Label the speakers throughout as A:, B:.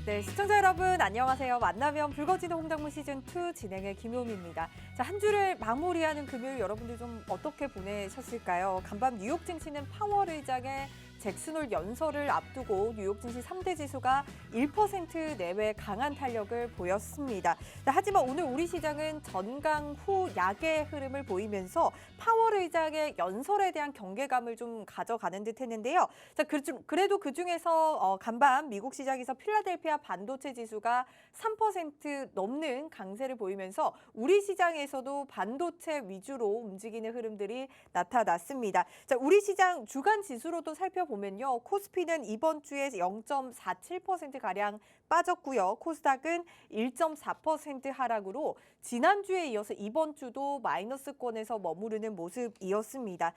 A: 네, 시청자 여러분 안녕하세요. 만나면 붉어지는 홍당무 시즌2 진행의 김효미입니다. 자, 한 주를 마무리하는 금요일 여러분들 좀 어떻게 보내셨을까요? 간밤 뉴욕 증시는 파월 의장의 잭슨홀 연설을 앞두고 뉴욕 증시 3대 지수가 1% 내외 강한 탄력을 보였습니다. 자, 하지만 오늘 우리 시장은 전강 후 약의 흐름을 보이면서 파월 의장의 연설에 대한 경계감을 좀 가져가는 듯 했는데요. 자, 그래도 그중에서 간밤 미국 시장에서 필라델피아 반도체 지수가 3% 넘는 강세를 보이면서 우리 시장에서도 반도체 위주로 움직이는 흐름들이 나타났습니다. 자, 우리 시장 주간 지수로도 살펴보면요. 코스피는 이번 주에 0.47%가량 빠졌고요. 코스닥은 1.4% 하락으로 지난주에 이어서 이번 주도 마이너스권에서 머무르는 모습이었습니다.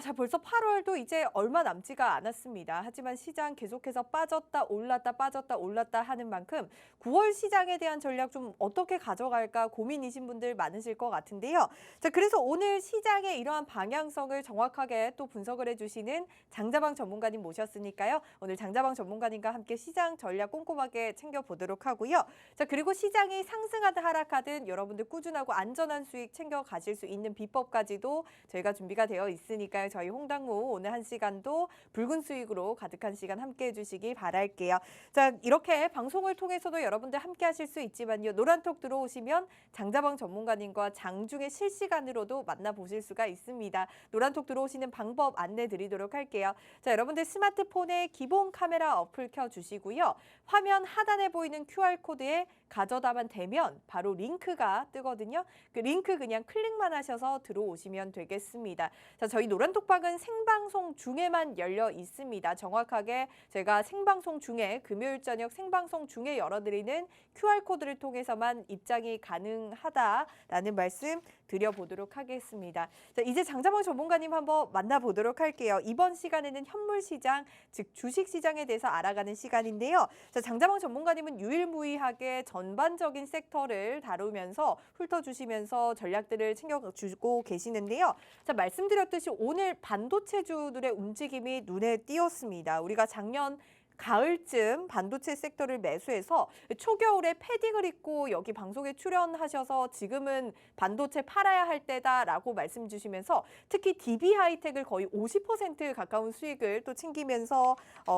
A: 자, 벌써 8월도 이제 얼마 남지가 않았습니다. 하지만 시장 계속해서 빠졌다 올랐다 빠졌다 올랐다 하는 만큼 9월 시장에 대한 전략 좀 어떻게 가져갈까 고민이신 분들 많으실 것 같은데요. 자, 그래서 오늘 시장의 이러한 방향성을 정확하게 또 분석을 해주시는 장자방 전문가님 모셨으니까요. 오늘 장자방 전문가님과 함께 시장 전략 꼼꼼하게 챙겨보도록 하고요. 자, 그리고 시장이 상승하든 하락하든 여러분들 꾸준하고 안전한 수익 챙겨가실 수 있는 비법까지도 저희가 준비가 되어 있으니까 저희 홍당무 오늘 한 시간도 붉은 수익으로 가득한 시간 함께해 주시기 바랄게요. 자, 이렇게 방송을 통해서도 여러분들 함께 하실 수 있지만요. 노란톡 들어오시면 장자방 전문가님과 장중에 실시간으로도 만나보실 수가 있습니다. 노란톡 들어오시는 방법 안내 드리도록 할게요. 자, 여러분들 스마트폰에 기본 카메라 어플 켜주시고요. 화면 하단에 보이는 QR코드에 가져다만 대면 바로 링크가 뜨거든요. 그 링크 그냥 클릭만 하셔서 들어오시면 되겠습니다. 자, 저희 노란톡방은 생방송 중에만 열려 있습니다. 정확하게 제가 생방송 중에 금요일 저녁 생방송 중에 열어드리는 QR코드를 통해서만 입장이 가능하다라는 말씀 드려보도록 하겠습니다. 자, 이제 장자방 전문가님 한번 만나보도록 할게요. 이번 시간에는 현물시장, 즉 주식시장에 대해서 알아가는 시간인데요. 자, 장자방 전문가님은 유일무이하게 전반적인 섹터를 다루면서 훑어주시면서 전략들을 챙겨주고 계시는데요. 자, 말씀드렸듯이 오늘 반도체주들의 움직임이 눈에 띄었습니다. 우리가 작년 가을쯤 반도체 섹터를 매수해서 초겨울에 패딩을 입고 여기 방송에 출연하셔서 지금은 반도체 팔아야 할 때다라고 말씀 주시면서 특히 DB하이텍을 거의 50% 가까운 수익을 또 챙기면서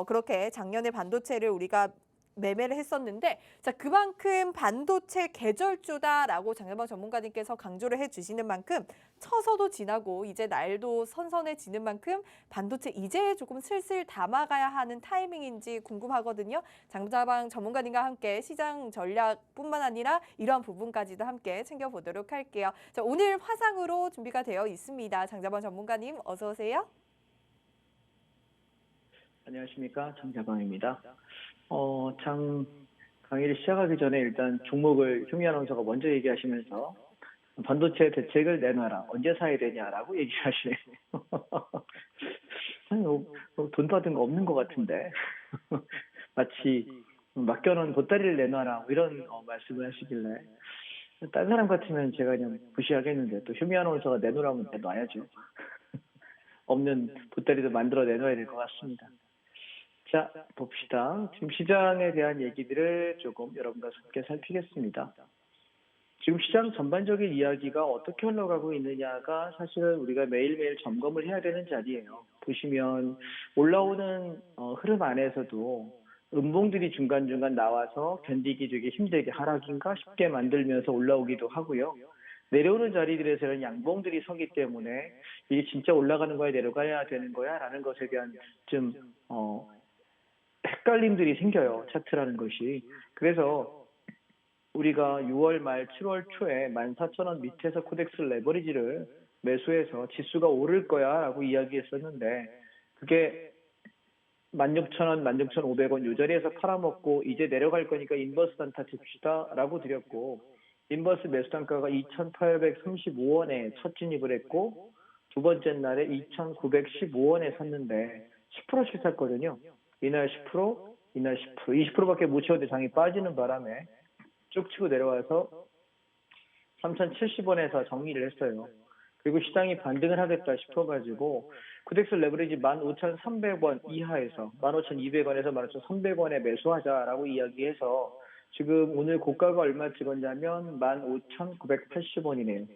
A: 그렇게 작년에 반도체를 우리가 매매를 했었는데, 자, 그만큼 반도체 계절주다라고 장자방 전문가님께서 강조를 해주시는 만큼 처서도 지나고 이제 날도 선선해지는 만큼 반도체 이제 조금 슬슬 담아가야 하는 타이밍인지 궁금하거든요. 장자방 전문가님과 함께 시장 전략뿐만 아니라 이러한 부분까지도 함께 챙겨보도록 할게요. 자, 오늘 화상으로 준비가 되어 있습니다. 장자방 전문가님 어서 오세요.
B: 안녕하십니까, 장자방입니다. 강의를 시작하기 전에 일단 종목을 효미 아나운서가 먼저 얘기하시면서 반도체 대책을 내놔라, 언제 사야 되냐라고 얘기하시네요. 돈 받은 거 없는 것 같은데 마치 맡겨놓은 보따리를 내놔라 이런 말씀을 하시길래 딴 사람 같으면 제가 그냥 무시하겠는데 또 효미 아나운서가 내놓으라면 내놔야죠. 없는 보따리도 만들어 내놔야 될 것 같습니다. 자, 봅시다. 지금 시장에 대한 얘기들을 조금 여러분과 함께 살피겠습니다. 지금 시장 전반적인 이야기가 어떻게 흘러가고 있느냐가 사실은 우리가 매일매일 점검을 해야 되는 자리예요. 보시면 올라오는 흐름 안에서도 음봉들이 중간중간 나와서 견디기 되게 힘들게 하락인가 싶게 만들면서 올라오기도 하고요. 내려오는 자리들에서는 양봉들이 서기 때문에 이게 진짜 올라가는 거야 내려가야 되는 거야 라는 것에 대한 좀 헷갈림들이 생겨요. 차트라는 것이. 그래서 우리가 6월 말 7월 초에 14,000원 밑에서 코덱스 레버리지를 매수해서 지수가 오를 거야 라고 이야기했었는데 그게 16,000원, 16,500원 이 자리에서 팔아먹고 이제 내려갈 거니까 인버스 단타 칩시다 라고 드렸고 인버스 매수 단가가 2,835원에 첫 진입을 했고 두 번째 날에 2,915원에 샀는데 10%씩 샀거든요. 이날 10%, 이날 10%, 20%밖에 못 채웠는데 장이 빠지는 바람에 쭉 치고 내려와서 3,070원에서 정리를 했어요. 그리고 시장이 반등을 하겠다 싶어가지고 코덱스 레버리지 15,300원 이하에서 15,200원에서 15,300원에 매수하자라고 이야기해서 지금 오늘 고가가 얼마 찍었냐면 15,980원이네요.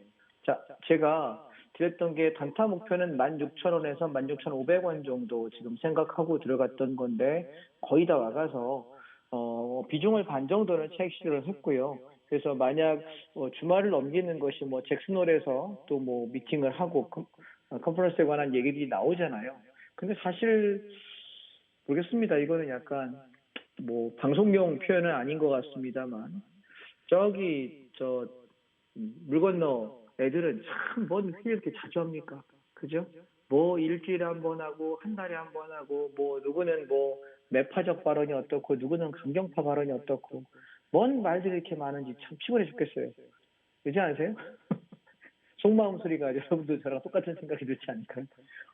B: 자, 제가 드렸던 게 단타 목표는 16,000원에서 16,500원 정도 지금 생각하고 들어갔던 건데 거의 다 와가서 비중을 반 정도는 차익 실현을 했고요. 그래서 만약 주말을 넘기는 것이 뭐 잭슨홀에서 또 뭐 미팅을 하고 컨퍼런스에 관한 얘기들이 나오잖아요. 근데 사실 모르겠습니다. 이거는 약간 뭐 방송용 표현은 아닌 것 같습니다만 저기 물 건너 애들은 참 뭔 회의 이렇게 자주 합니까? 그죠? 뭐 일주일에 한 번 하고 한 달에 한 번 하고 뭐 누구는 뭐 매파적 발언이 어떻고 누구는 강경파 발언이 어떻고 뭔 말들이 이렇게 많은지 참 피곤해 죽겠어요. 그렇지 않으세요? 속마음 소리가 여러분도 저랑 똑같은 생각이 들지 않을까요?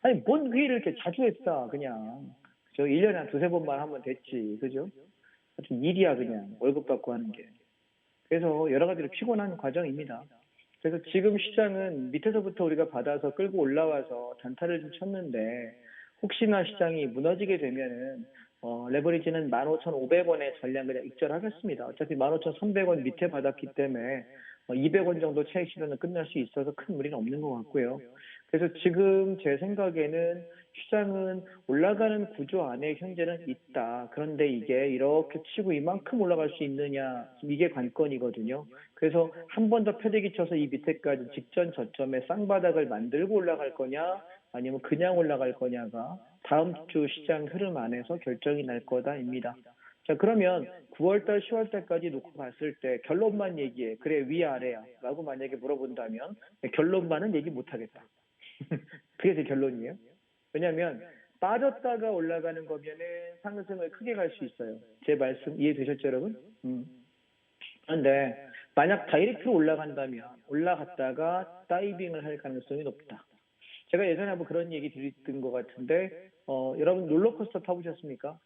B: 아니 뭔 회의를 이렇게 자주 했다 그냥 저 1년에 한 두세 번만 하면 됐지 그죠? 좀 일이야 그냥 월급 받고 하는 게. 그래서 여러 가지로 피곤한 과정입니다. 그래서 지금 시장은 밑에서부터 우리가 받아서 끌고 올라와서 단타를 좀 쳤는데 혹시나 시장이 무너지게 되면은 레버리지는 15,500원의 전량 그냥 익절하겠습니다. 어차피 15,300원 밑에 받았기 때문에 200원 정도 차익 실현은 끝날 수 있어서 큰 무리는 없는 것 같고요. 그래서 지금 제 생각에는 시장은 올라가는 구조 안에 현재는 있다. 그런데 이게 이렇게 치고 이만큼 올라갈 수 있느냐 이게 관건이거든요. 그래서 한 번 더 패대기 쳐서 이 밑에까지 직전 저점에 쌍바닥을 만들고 올라갈 거냐 아니면 그냥 올라갈 거냐가 다음 주 시장 흐름 안에서 결정이 날 거다입니다. 자, 그러면 9월달, 10월달까지 놓고 봤을 때 결론만 얘기해. 그래, 위아래야. 라고 만약에 물어본다면 결론만은 얘기 못하겠다. 그게 제 결론이에요. 왜냐하면 빠졌다가 올라가는 거면은 상승을 크게 갈 수 있어요. 제 말씀 이해되셨죠, 여러분? 그런데 만약 다이렉트로 올라간다면 올라갔다가 다이빙을 할 가능성이 높다. 제가 예전에 한번 그런 얘기 드렸던 것 같은데 여러분 롤러코스터 타보셨습니까?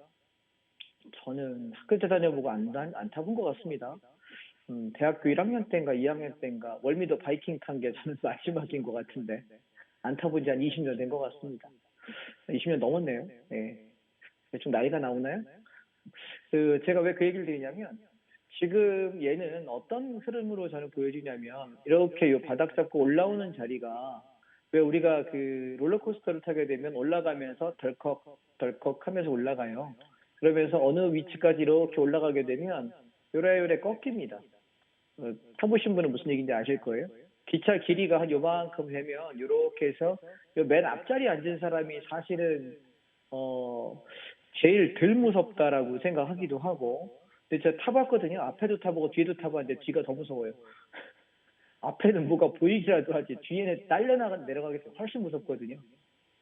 B: 저는 학교 때 다녀보고 안 타본 것 같습니다. 대학교 1학년 때인가 2학년 때인가 월미도 바이킹 탄 게 저는 마지막인 것 같은데 안 타본 지 한 20년 된 것 같습니다. 20년 넘었네요. 네. 좀 나이가 나오나요? 제가 왜 그 얘기를 드리냐면 지금 얘는 어떤 흐름으로 저는 보여지냐면 이렇게 요 바닥 잡고 올라오는 자리가 왜 우리가 그 롤러코스터를 타게 되면 올라가면서 덜컥 하면서 올라가요. 그러면서 어느 위치까지 이렇게 올라가게 되면 요래요래 꺾입니다. 타보신 분은 무슨 얘기인지 아실 거예요. 기차 길이가 한 요만큼 되면 이렇게 해서 맨 앞자리에 앉은 사람이 사실은 제일 덜 무섭다라고 생각하기도 하고 근데 제가 타봤거든요. 앞에도 타보고 뒤에도 타봤는데 뒤가 더 무서워요. 앞에는 뭐가 보이기라도 하지 뒤에는 내려가기 때문에 훨씬 무섭거든요.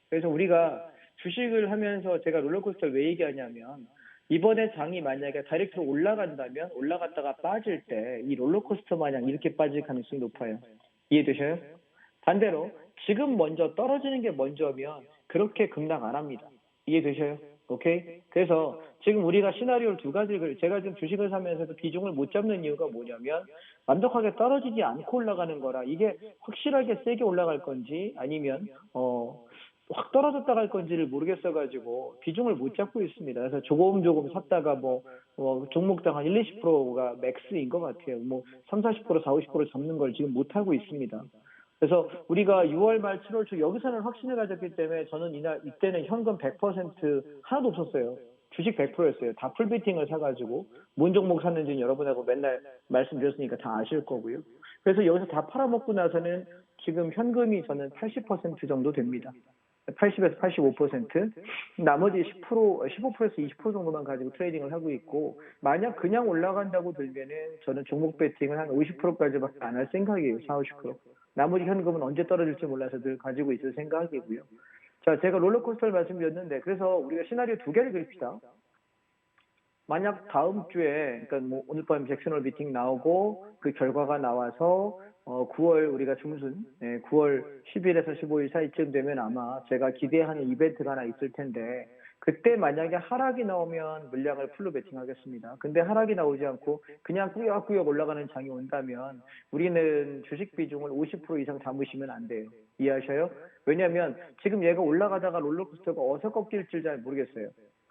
B: 그래서 우리가 주식을 하면서 제가 롤러코스터 왜 얘기하냐면 이번에 장이 만약에 다이렉트로 올라간다면 올라갔다가 빠질 때 이 롤러코스터 마냥 이렇게 빠질 가능성이 높아요. 이해되셔요? 반대로 지금 먼저 떨어지는 게 먼저면 그렇게 급락 안 합니다. 이해되셔요? 오케이? 그래서 지금 우리가 시나리오를 두 가지를 제가 지금 주식을 사면서도 비중을 못 잡는 이유가 뭐냐면 완벽하게 떨어지지 않고 올라가는 거라 이게 확실하게 세게 올라갈 건지 아니면 확 떨어졌다 갈 건지를 모르겠어가지고 비중을 못 잡고 있습니다. 그래서 조금 샀다가 종목당 한 1, 20%가 맥스인 것 같아요. 3, 40%, 4, 50% 잡는 걸 지금 못 하고 있습니다. 그래서 우리가 6월 말 7월 초 여기서는 확신을 가졌기 때문에 저는 이때는 현금 100% 하나도 없었어요. 주식 100%였어요. 다 풀베팅을 사가지고 뭔 종목 샀는지는 여러분하고 맨날 말씀드렸으니까 다 아실 거고요. 그래서 여기서 다 팔아먹고 나서는 지금 현금이 저는 80% 정도 됩니다. 80에서 85%, 나머지 15%에서 20% 정도만 가지고 트레이딩을 하고 있고, 만약 그냥 올라간다고 들면은 저는 종목 베팅을 한 50%까지밖에 안 할 생각이에요, 4, 50%. 나머지 현금은 언제 떨어질지 몰라서 늘 가지고 있을 생각이고요. 자, 제가 롤러코스터를 말씀드렸는데, 그래서 우리가 시나리오 두 개를 그립시다. 만약 다음 주에, 그러니까 오늘 밤 잭슨홀 미팅 나오고, 그 결과가 나와서, 9월 우리가 중순, 9월 10일에서 15일 사이쯤 되면 아마 제가 기대하는 이벤트가 하나 있을 텐데, 그때 만약에 하락이 나오면 물량을 풀로 베팅하겠습니다. 근데 하락이 나오지 않고 그냥 꾸역꾸역 올라가는 장이 온다면 우리는 주식 비중을 50% 이상 담으시면 안 돼요. 이해하셔요? 왜냐하면 지금 얘가 올라가다가 롤러코스터가 어디서 꺾일지 잘 모르겠어요.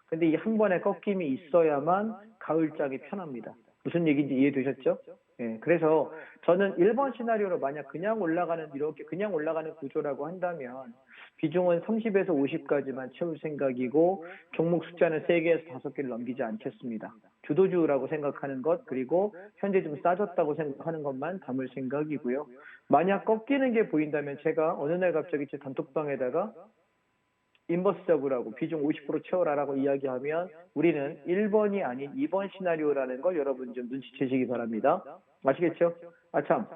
B: 근데 이 한 번의 꺾임이 있어야만 가을장이 편합니다. 무슨 얘기인지 이해되셨죠? 예, 그래서 저는 1번 시나리오로 만약 그냥 올라가는 이렇게 그냥 올라가는 구조라고 한다면 비중은 30에서 50까지만 채울 생각이고 종목 숫자는 3개에서 5개를 넘기지 않겠습니다. 주도주라고 생각하는 것 그리고 현재 좀 싸졌다고 생각하는 것만 담을 생각이고요. 만약 꺾이는 게 보인다면 제가 어느 날 갑자기 제 단톡방에다가 인버스 잡으라고 비중 50% 채워라라고 이야기하면 우리는 1번이 아닌 2번 시나리오라는 걸 여러분 좀 눈치채시기 바랍니다. 아시겠죠? 참.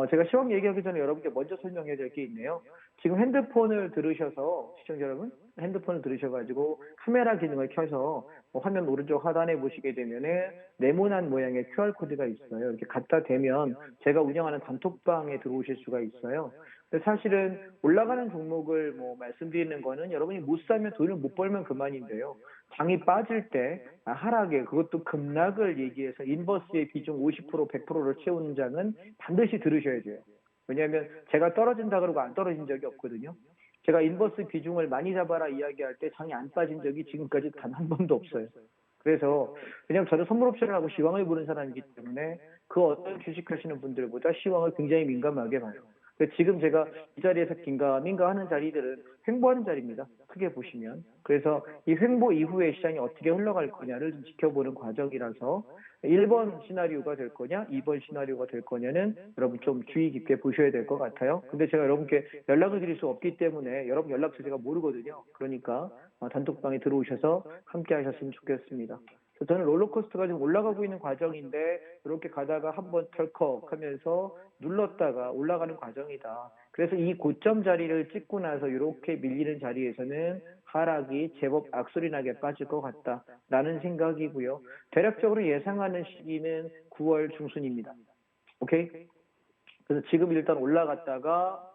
B: 제가 시황 얘기하기 전에 여러분께 먼저 설명해야 될 게 있네요. 지금 핸드폰을 들으셔서, 시청자 여러분, 핸드폰을 들으셔가지고 카메라 기능을 켜서 화면 오른쪽 하단에 보시게 되면은 네모난 모양의 QR코드가 있어요. 이렇게 갖다 대면 제가 운영하는 단톡방에 들어오실 수가 있어요. 근데 사실은 올라가는 종목을 말씀드리는 거는 여러분이 못 사면 돈을 못 벌면 그만인데요. 장이 빠질 때 하락에 그것도 급락을 얘기해서 인버스의 비중 50% 100%를 채우는 장은 반드시 들으셔야 돼요. 왜냐하면 제가 떨어진다 그러고 안 떨어진 적이 없거든요. 제가 인버스 비중을 많이 잡아라 이야기할 때 장이 안 빠진 적이 지금까지 단 한 번도 없어요. 그래서 그냥 저는 선물 옵션을 하고 시황을 보는 사람이기 때문에 그 어떤 주식 하시는 분들보다 시황을 굉장히 민감하게 봐요. 지금 제가 이 자리에서 긴가민가 하는 자리들은 횡보하는 자리입니다. 크게 보시면. 그래서 이 횡보 이후에 시장이 어떻게 흘러갈 거냐를 좀 지켜보는 과정이라서 1번 시나리오가 될 거냐, 2번 시나리오가 될 거냐는 여러분 좀 주의 깊게 보셔야 될 것 같아요. 근데 제가 여러분께 연락을 드릴 수 없기 때문에 여러분 연락처 제가 모르거든요. 그러니까 단톡방에 들어오셔서 함께 하셨으면 좋겠습니다. 저는 롤러코스터가 지금 올라가고 있는 과정인데 이렇게 가다가 한번 덜컥 하면서 눌렀다가 올라가는 과정이다. 그래서 이 고점 자리를 찍고 나서 이렇게 밀리는 자리에서는 하락이 제법 악소리 나게 빠질 것 같다라는 생각이고요. 대략적으로 예상하는 시기는 9월 중순입니다. 오케이? 그래서 지금 일단 올라갔다가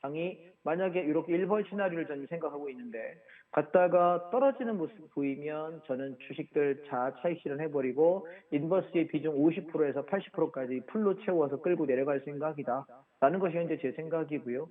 B: 장이 만약에 이렇게 1번 시나리오를 저는 생각하고 있는데 갔다가 떨어지는 모습 보이면 저는 주식들 차익 실현해버리고 인버스의 비중 50%에서 80%까지 풀로 채워서 끌고 내려갈 생각이다 라는 것이 현재 제 생각이고요.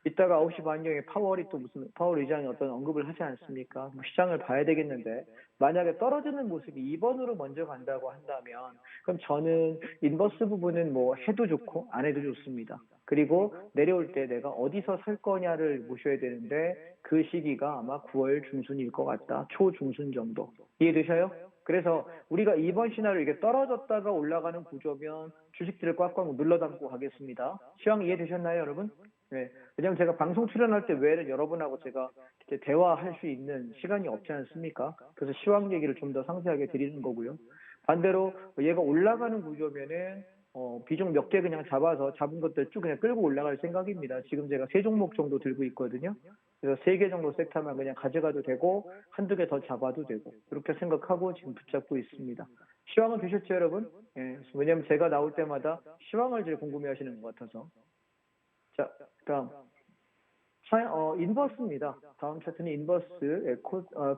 B: 이따가 9시 반경에 파월이 또 무슨 파월 의장이 어떤 언급을 하지 않습니까? 시장을 봐야 되겠는데 만약에 떨어지는 모습이 2번으로 먼저 간다고 한다면 그럼 저는 인버스 부분은 해도 좋고 안 해도 좋습니다. 그리고 내려올 때 내가 어디서 살 거냐를 보셔야 되는데 그 시기가 아마 9월 중순일 것 같다. 초중순 정도. 이해되셔요? 그래서 우리가 2번 시나리오 이게 떨어졌다가 올라가는 구조면 주식들을 꽉꽉 눌러담고 가겠습니다. 시황 이해되셨나요, 여러분? 네. 왜냐면 제가 방송 출연할 때 외에는 여러분하고 제가 이렇게 대화할 수 있는 시간이 없지 않습니까? 그래서 시황 얘기를 좀 더 상세하게 드리는 거고요. 반대로 얘가 올라가는 구조면은 비중 몇 개 그냥 잡아서 잡은 것들 쭉 그냥 끌고 올라갈 생각입니다. 지금 제가 3종목 정도 들고 있거든요. 그래서 3개 정도 섹터만 그냥 가져가도 되고 한두 개 더 잡아도 되고 그렇게 생각하고 지금 붙잡고 있습니다. 시황은 되셨죠, 여러분? 예, 왜냐면 제가 나올 때마다 시황을 제일 궁금해 하시는 것 같아서. 자, 다음. 인버스입니다. 다음 차트는 인버스,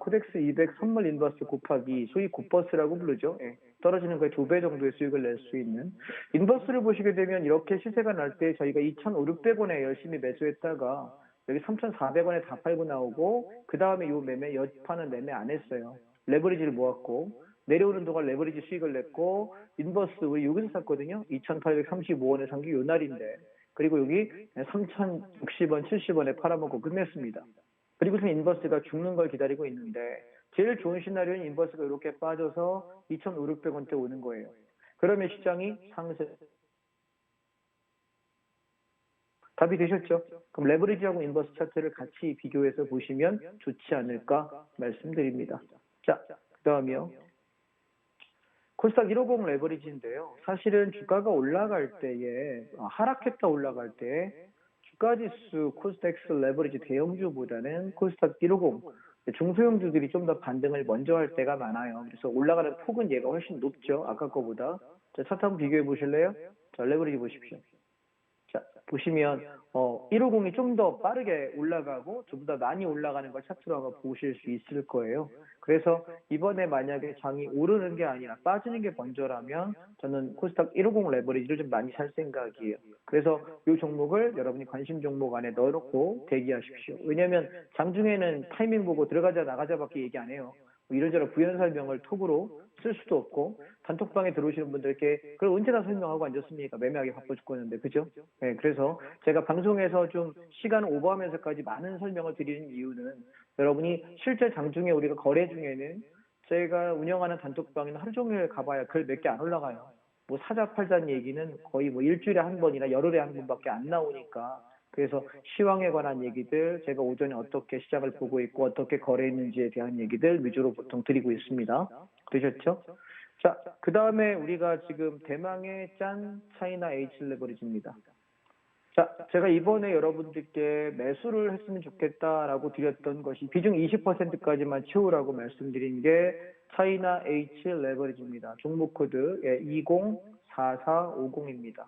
B: 코덱스 200 선물 인버스 곱하기, 소위 곱버스라고 부르죠. 예, 떨어지는 거에 2배 정도의 수익을 낼 수 있는. 인버스를 보시게 되면 이렇게 시세가 날 때 저희가 2,500원에 열심히 매수했다가 여기 3,400원에 다 팔고 나오고, 그 다음에 요 매매, 여파는 매매 안 했어요. 레버리지를 모았고, 내려오는 동안 레버리지 수익을 냈고, 인버스 우리 여기서 샀거든요. 2,835원에 산 게 요 날인데. 그리고 여기 3,060원, 70원에 팔아먹고 끝냈습니다. 그리고서 인버스가 죽는 걸 기다리고 있는데 제일 좋은 시나리오는 인버스가 이렇게 빠져서 2,500원대 오는 거예요. 그러면 시장이 상승. 답이 되셨죠? 그럼 레버리지하고 인버스 차트를 같이 비교해서 보시면 좋지 않을까 말씀드립니다. 자, 그 다음이요. 코스닥 150 레버리지인데요. 사실은 주가가 올라갈 때에 하락했다 올라갈 때 주가지수 코스닥스 레버리지 대형주보다는 코스닥 150 중소형주들이 좀 더 반등을 먼저 할 때가 많아요. 그래서 올라가는 폭은 얘가 훨씬 높죠. 아까 거보다. 자, 차트 한번 비교해 보실래요? 자, 레버리지 보십시오. 자, 보시면 150이 좀 더 빠르게 올라가고 좀 더 많이 올라가는 걸 차트로 한번 보실 수 있을 거예요. 그래서 이번에 만약에 장이 오르는 게 아니라 빠지는 게 먼저라면 저는 코스닥 150 레버리지를 좀 많이 살 생각이에요. 그래서 이 종목을 여러분이 관심 종목 안에 넣어놓고 대기하십시오. 왜냐하면 장중에는 타이밍 보고 들어가자 나가자밖에 얘기 안 해요. 뭐 이런저런 부연 설명을 톡으로 쓸 수도 없고 단톡방에 들어오시는 분들께 그걸 언제 다 설명하고 앉았습니까? 매매하기 바빠 죽겠는데 그죠? 네, 그래서 제가 방송에서 좀 시간 오버하면서까지 많은 설명을 드리는 이유는 여러분이 실제 장중에 우리가 거래 중에는 제가 운영하는 단톡방에는 하루 종일 가봐야 글 몇 개 안 올라가요. 뭐 사자 팔자는 얘기는 거의 뭐 일주일에 한 번이나 열흘에 한 번밖에 안 나오니까 그래서 시황에 관한 얘기들 제가 오전에 어떻게 시장을 보고 있고 어떻게 거래했는지에 대한 얘기들 위주로 보통 드리고 있습니다. 그러셨죠? 자, 그 다음에 우리가 지금 대망의 짠 차이나 H 레버리지입니다. 자, 제가 이번에 여러분들께 매수를 했으면 좋겠다라고 드렸던 것이 비중 20%까지만 채우라고 말씀드린 게 차이나 H 레버리지입니다. 종목 코드 204450입니다.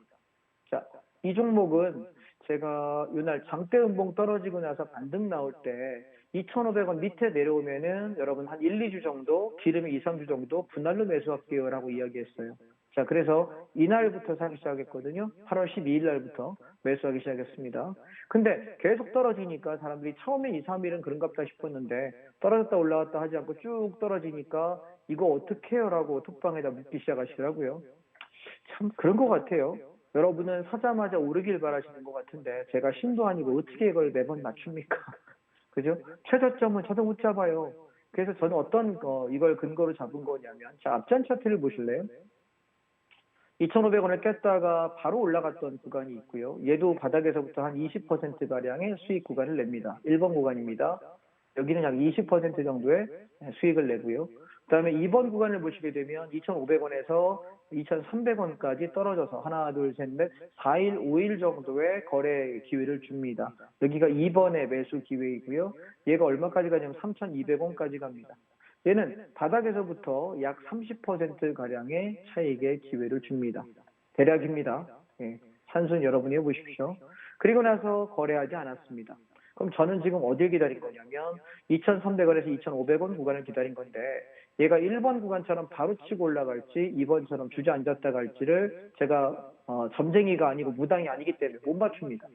B: 자, 이 종목은 제가 이날 장대 음봉 떨어지고 나서 반등 나올 때 2,500원 밑에 내려오면은 여러분 한 1, 2주 정도, 기름이 2, 3주 정도 분할로 매수할게요라고 이야기했어요. 자, 그래서 이날부터 사기 시작했거든요. 8월 12일 날부터 매수하기 시작했습니다. 근데 계속 떨어지니까 사람들이 처음에 2, 3일은 그런갑다 싶었는데 떨어졌다 올라왔다 하지 않고 쭉 떨어지니까 이거 어떻게 해요? 라고 톡방에다 묻기 시작하시더라고요. 참 그런 것 같아요. 여러분은 사자마자 오르길 바라시는 것 같은데 제가 신도 아니고 어떻게 이걸 매번 맞춥니까? 그죠? 최저점은 저도 못 잡아요. 그래서 저는 어떤 이걸 근거로 잡은 거냐면 자, 앞전 차트를 보실래요? 2,500원을 깼다가 바로 올라갔던 구간이 있고요. 얘도 바닥에서부터 한 20%가량의 수익 구간을 냅니다. 1번 구간입니다. 여기는 약 20% 정도의 수익을 내고요. 그다음에 2번 구간을 보시게 되면 2,500원에서 2,300원까지 떨어져서 하나, 둘, 셋, 넷, 4일, 5일 정도의 거래 기회를 줍니다. 여기가 2번의 매수 기회이고요. 얘가 얼마까지 가냐면 3,200원까지 갑니다. 얘는 바닥에서부터 약 30%가량의 차익의 기회를 줍니다. 대략입니다. 예, 산순 여러분이 해보십시오. 그리고 나서 거래하지 않았습니다. 그럼 저는 지금 어딜 기다린 거냐면 2,300원에서 2,500원 구간을 기다린 건데 얘가 1번 구간처럼 바로 치고 올라갈지 2번처럼 주저앉았다 갈지를 제가 점쟁이가 아니고 무당이 아니기 때문에 못 맞춥니다.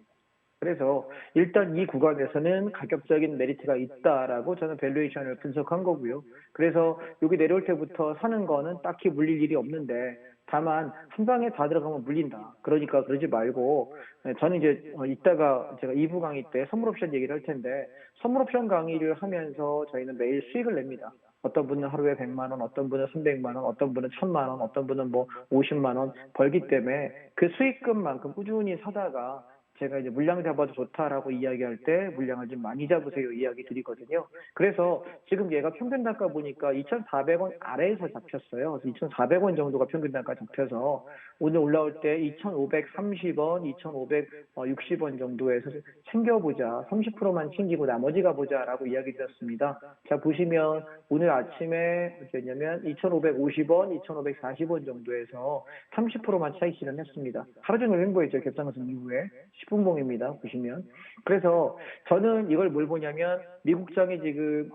B: 그래서 일단 이 구간에서는 가격적인 메리트가 있다라고 저는 밸류에이션을 분석한 거고요. 그래서 여기 내려올 때부터 사는 거는 딱히 물릴 일이 없는데 다만 한 방에 다 들어가면 물린다. 그러니까 그러지 말고 저는 이제 이따가 제가 2부 강의 때 선물옵션 얘기를 할 텐데 선물옵션 강의를 하면서 저희는 매일 수익을 냅니다. 어떤 분은 하루에 100만 원, 어떤 분은 300만 원, 어떤 분은 1000만 원, 어떤 분은 뭐 50만 원 벌기 때문에 그 수익금만큼 꾸준히 사다가 제가 이제 물량 잡아도 좋다라고 이야기할 때 물량을 좀 많이 잡으세요 이야기 드리거든요. 그래서 지금 얘가 평균 단가 보니까 2,400원 아래에서 잡혔어요. 그래서 2,400원 정도가 평균 단가 잡혀서 오늘 올라올 때 2,530원, 2,560원 정도에서 챙겨보자. 30%만 챙기고 나머지 가보자라고 이야기 드렸습니다. 자, 보시면 오늘 아침에 어쨌냐면 2,550원, 2,540원 정도에서 30%만 차익 실현했습니다. 하루 종일 횡보했죠. 갭상승 이후에. 10분봉입니다. 보시면. 그래서 저는 이걸 뭘 보냐면 미국장이 지금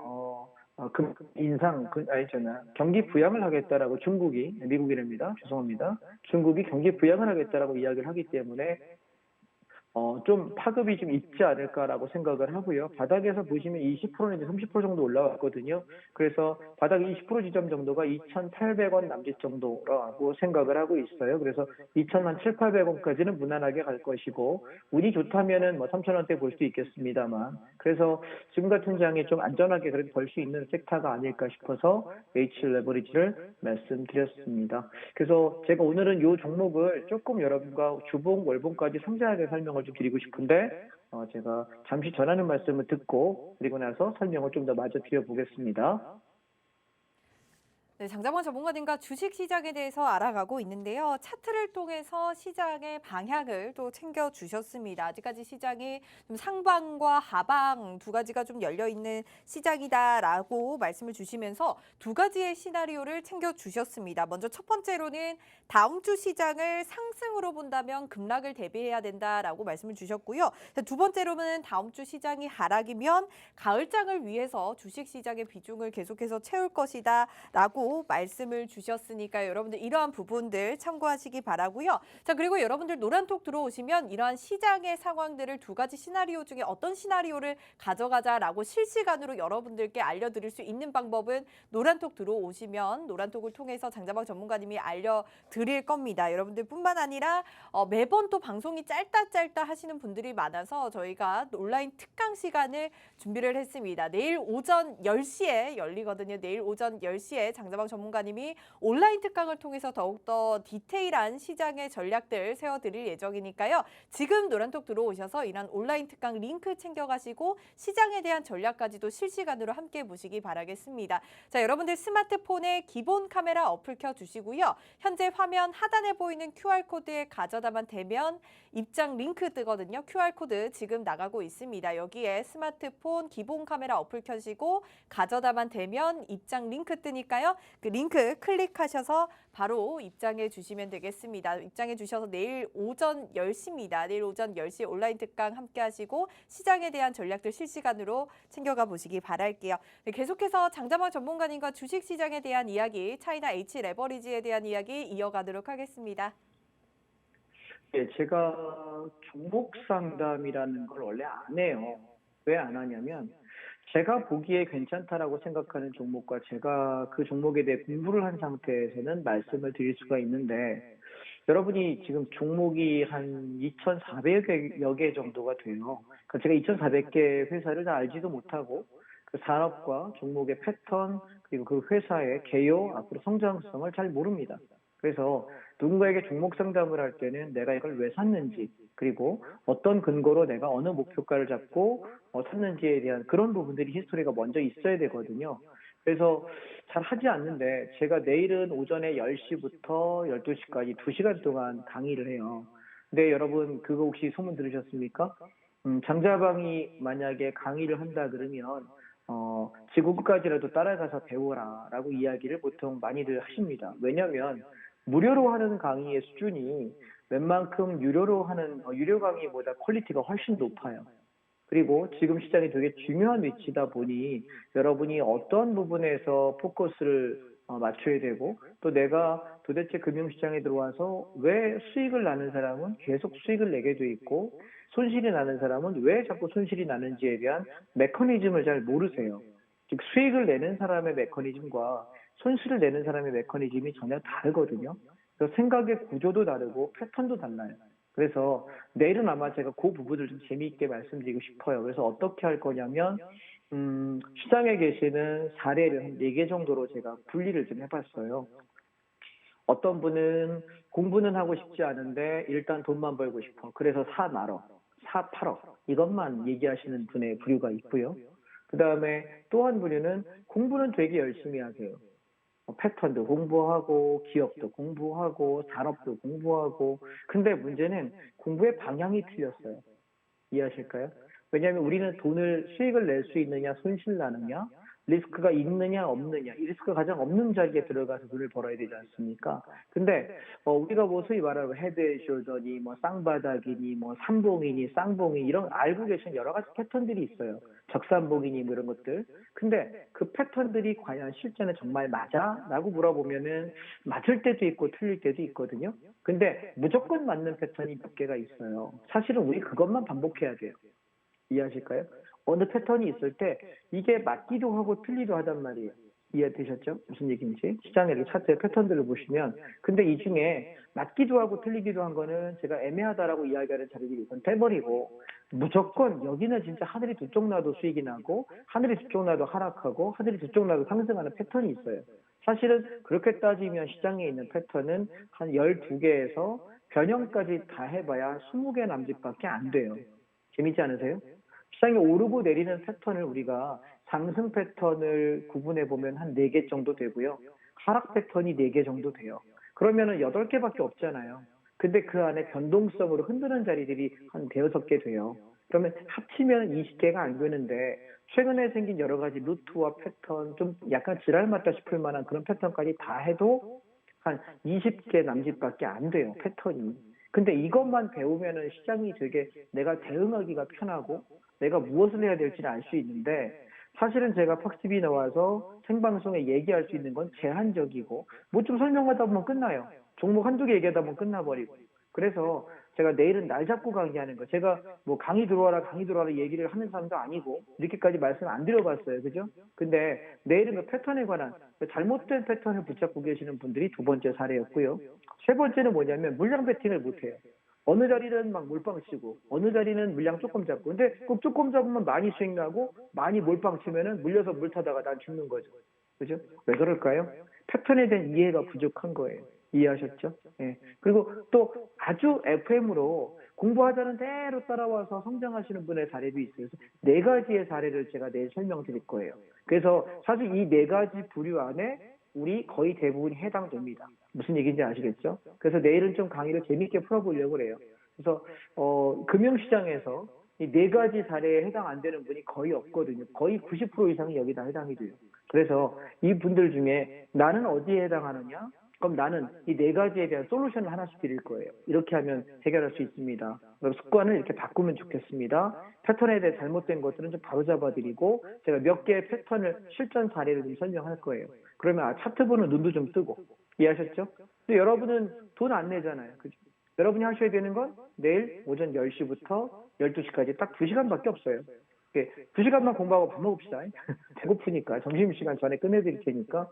B: 경기 부양을 하겠다라고 미국이랍니다. 죄송합니다. 중국이 경기 부양을 하겠다라고 이야기를 하기 때문에 좀 파급이 좀 있지 않을까라고 생각을 하고요. 바닥에서 보시면 20%내지 30% 정도 올라왔거든요. 그래서 바닥 20% 지점 정도가 2,800원 남짓 정도라고 생각을 하고 있어요. 그래서 2,700~800원까지는 무난하게 갈 것이고 운이 좋다면은 뭐 3,000원대 볼 수 있겠습니다만 그래서 지금 같은 장에 좀 안전하게 그래도 벌 수 있는 섹터가 아닐까 싶어서 H 레버리지를 말씀드렸습니다. 그래서 제가 오늘은 이 종목을 조금 여러분과 주봉, 월봉까지 상세하게 설명을 좀 드리고 싶은데 제가 잠시 전하는 말씀을 듣고 그리고 나서 설명을 좀 더 마저 드려보겠습니다.
A: 네, 장자본 전문가님과 주식 시장에 대해서 알아가고 있는데요. 차트를 통해서 시장의 방향을 또 챙겨주셨습니다. 아직까지 시장이 좀 상방과 하방 두 가지가 좀 열려있는 시장이다라고 말씀을 주시면서 두 가지의 시나리오를 챙겨주셨습니다. 먼저 첫 번째로는 다음 주 시장을 상승으로 본다면 급락을 대비해야 된다라고 말씀을 주셨고요. 두 번째로는 다음 주 시장이 하락이면 가을장을 위해서 주식 시장의 비중을 계속해서 채울 것이다라고 말씀을 주셨으니까 여러분들 이러한 부분들 참고하시기 바라고요. 자, 그리고 여러분들 노란톡 들어오시면 이러한 시장의 상황들을 두 가지 시나리오 중에 어떤 시나리오를 가져가자라고 실시간으로 여러분들께 알려드릴 수 있는 방법은 노란톡 들어오시면 노란톡을 통해서 장자방 전문가님이 알려드릴 겁니다. 여러분들 뿐만 아니라 매번 또 방송이 짧다 하시는 분들이 많아서 저희가 온라인 특강 시간을 준비를 했습니다. 내일 오전 10시에 열리거든요. 내일 오전 10시에 장자방 전문가님이 온라인 특강을 통해서 더욱더 디테일한 시장의 전략들 세워드릴 예정이니까요. 지금 노란톡 들어오셔서 이런 온라인 특강 링크 챙겨가시고 시장에 대한 전략까지도 실시간으로 함께 보시기 바라겠습니다. 자, 여러분들 스마트폰에 기본 카메라 어플 켜주시고요. 현재 화면 하단에 보이는 QR코드에 가져다만 대면 입장 링크 뜨거든요. QR코드 지금 나가고 있습니다. 여기에 스마트폰 기본 카메라 어플 켜시고 가져다만 대면 입장 링크 뜨니까요. 그 링크 클릭하셔서 바로 입장해 주시면 되겠습니다. 입장해 주셔서 내일 오전 10시입니다. 내일 오전 10시 온라인 특강 함께 하시고 시장에 대한 전략들 실시간으로 챙겨가 보시기 바랄게요. 네, 계속해서 장자방 전문가님과 주식 시장에 대한 이야기, 차이나 H 레버리지에 대한 이야기 이어가도록 하겠습니다.
B: 예, 제가 종목 상담이라는 걸 원래 안 해요. 왜 안 하냐면 제가 보기에 괜찮다라고 생각하는 종목과 제가 그 종목에 대해 공부를 한 상태에서는 말씀을 드릴 수가 있는데 여러분이 지금 종목이 한 2,400여 개 정도가 돼요. 그러니까 제가 2,400개 회사를 다 알지도 못하고 그 산업과 종목의 패턴 그리고 그 회사의 개요 앞으로 성장성을 잘 모릅니다. 그래서 누군가에게 종목 상담을 할 때는 내가 이걸 왜 샀는지 그리고 어떤 근거로 내가 어느 목표가를 잡고 샀는지에 대한 그런 부분들이 히스토리가 먼저 있어야 되거든요. 그래서 잘 하지 않는데 제가 내일은 오전에 10시부터 12시까지 2시간 동안 강의를 해요. 근데 여러분 그거 혹시 소문 들으셨습니까? 장자방이 만약에 강의를 한다 그러면 지구 끝까지라도 따라가서 배워라라고 이야기를 보통 많이들 하십니다. 왜냐하면 무료로 하는 강의의 수준이 웬만큼 유료로 하는 유료 강의보다 퀄리티가 훨씬 높아요. 그리고 지금 시장이 되게 중요한 위치다 보니 여러분이 어떤 부분에서 포커스를 맞춰야 되고 또 내가 도대체 금융시장에 들어와서 왜 수익을 나는 사람은 계속 수익을 내게 돼 있고 손실이 나는 사람은 왜 자꾸 손실이 나는지에 대한 메커니즘을 잘 모르세요. 즉 수익을 내는 사람의 메커니즘과 손실을 내는 사람의 메커니즘이 전혀 다르거든요. 그래서 생각의 구조도 다르고 패턴도 달라요. 그래서 내일은 아마 제가 그 부분을 좀 재미있게 말씀드리고 싶어요. 그래서 어떻게 할 거냐면 시장에 계시는 사례를 한 4개 정도로 제가 분리를 좀 해봤어요. 어떤 분은 공부는 하고 싶지 않은데 일단 돈만 벌고 싶어. 그래서 사 말어, 사 팔어 이것만 얘기하시는 분의 부류가 있고요. 그 다음에 또 한 부류는 공부는 되게 열심히 하세요. 패턴도 공부하고 기업도 공부하고 산업도 공부하고 근데 문제는 공부의 방향이 틀렸어요. 이해하실까요? 왜냐하면 우리는 돈을 수익을 낼 수 있느냐 손실 나느냐 리스크가 있느냐 없느냐 이 리스크가 가장 없는 자리에 들어가서 돈을 벌어야 되지 않습니까? 근데 우리가 뭐 소위 말하는 헤드앤숄더니 뭐 쌍바닥이니 뭐 삼봉이니 쌍봉이 이런 알고 계신 여러 가지 패턴들이 있어요. 적삼봉이니 뭐 이런 것들. 근데 그 패턴들이 과연 실제는 정말 맞아? 라고 물어보면은 맞을 때도 있고 틀릴 때도 있거든요. 근데 무조건 맞는 패턴이 몇 개가 있어요. 사실은 우리 그것만 반복해야 돼요. 이해하실까요? 어느 패턴이 있을 때 이게 맞기도 하고 틀리기도 하단 말이에요. 이해되셨죠? 무슨 얘기인지? 시장의 이렇게 차트의 패턴들을 보시면 근데 이 중에 맞기도 하고 틀리기도 한 거는 제가 애매하다라고 이야기하는 자리들이 우선 떼버리고 무조건 여기는 진짜 하늘이 두 쪽 나도 수익이 나고 하늘이 두 쪽 나도 하락하고 하늘이 두 쪽 나도 상승하는 패턴이 있어요. 사실은 그렇게 따지면 시장에 있는 패턴은 한 12개에서 변형까지 다 해봐야 20개 남짓밖에 안 돼요. 재밌지 않으세요? 시장이 오르고 내리는 패턴을 우리가 상승 패턴을 구분해 보면 한 4개 정도 되고요. 하락 패턴이 4개 정도 돼요. 그러면은 8개밖에 없잖아요. 근데 그 안에 변동성으로 흔드는 자리들이 한 대여섯 개 돼요. 그러면 합치면 20개가 안 되는데 최근에 생긴 여러 가지 루트와 패턴, 좀 약간 지랄 맞다 싶을 만한 그런 패턴까지 다 해도 한 20개 남짓밖에 안 돼요, 패턴이. 근데 이것만 배우면은 시장이 되게 내가 대응하기가 편하고 내가 무엇을 해야 될지를 알 수 있는데, 사실은 제가 팍스비 나와서 생방송에 얘기할 수 있는 건 제한적이고 뭐 좀 설명하다 보면 끝나요. 종목 한두 개 얘기하다 보면 끝나버리고. 그래서 제가 내일은 날 잡고 강의하는 거. 제가 뭐 강의 들어와라 얘기를 하는 사람도 아니고 이렇게까지 말씀 안 드려봤어요. 그죠? 근데 내일은 그 패턴에 관한 그 잘못된 패턴을 붙잡고 계시는 분들이 두 번째 사례였고요. 세 번째는 뭐냐면 물량 베팅을 못해요. 어느 자리는 막 몰빵 치고 어느 자리는 물량 조금 잡고, 근데 꼭 조금 잡으면 많이 수익 나고 많이 몰빵 치면은 물려서 물 타다가 난 죽는 거죠. 그죠? 왜 그럴까요? 패턴에 대한 이해가 부족한 거예요. 이해하셨죠? 예. 그리고 또 아주 FM으로 공부하자는 대로 따라와서 성장하시는 분의 사례도 있어요. 그래서 네 가지의 사례를 제가 내일 설명드릴 거예요. 그래서 사실 이 네 가지 부류 안에 우리 거의 대부분이 해당됩니다. 무슨 얘기인지 아시겠죠? 그래서 내일은 좀 강의를 재밌게 풀어보려고 그래요. 그래서 금융시장에서 이 네 가지 사례에 해당 안 되는 분이 거의 없거든요. 거의 90% 이상이 여기다 해당이 돼요. 그래서 이 분들 중에 나는 어디에 해당하느냐? 그럼 나는 이 네 가지에 대한 솔루션을 하나씩 드릴 거예요. 이렇게 하면 해결할 수 있습니다. 그럼 습관을 이렇게 바꾸면 좋겠습니다. 패턴에 대해 잘못된 것들은 좀 바로잡아 드리고 제가 몇 개의 패턴을 실전 사례를 좀 설명할 거예요. 그러면 차트 보는 눈도 좀 뜨고. 이해하셨죠? 근데 여러분은 돈 안 내잖아요. 그죠? 여러분이 하셔야 되는 건 내일 오전 10시부터 12시까지 딱 2시간밖에 없어요. 2시간만 공부하고 밥 먹읍시다. 배고프니까 점심시간 전에 끝내드릴 테니까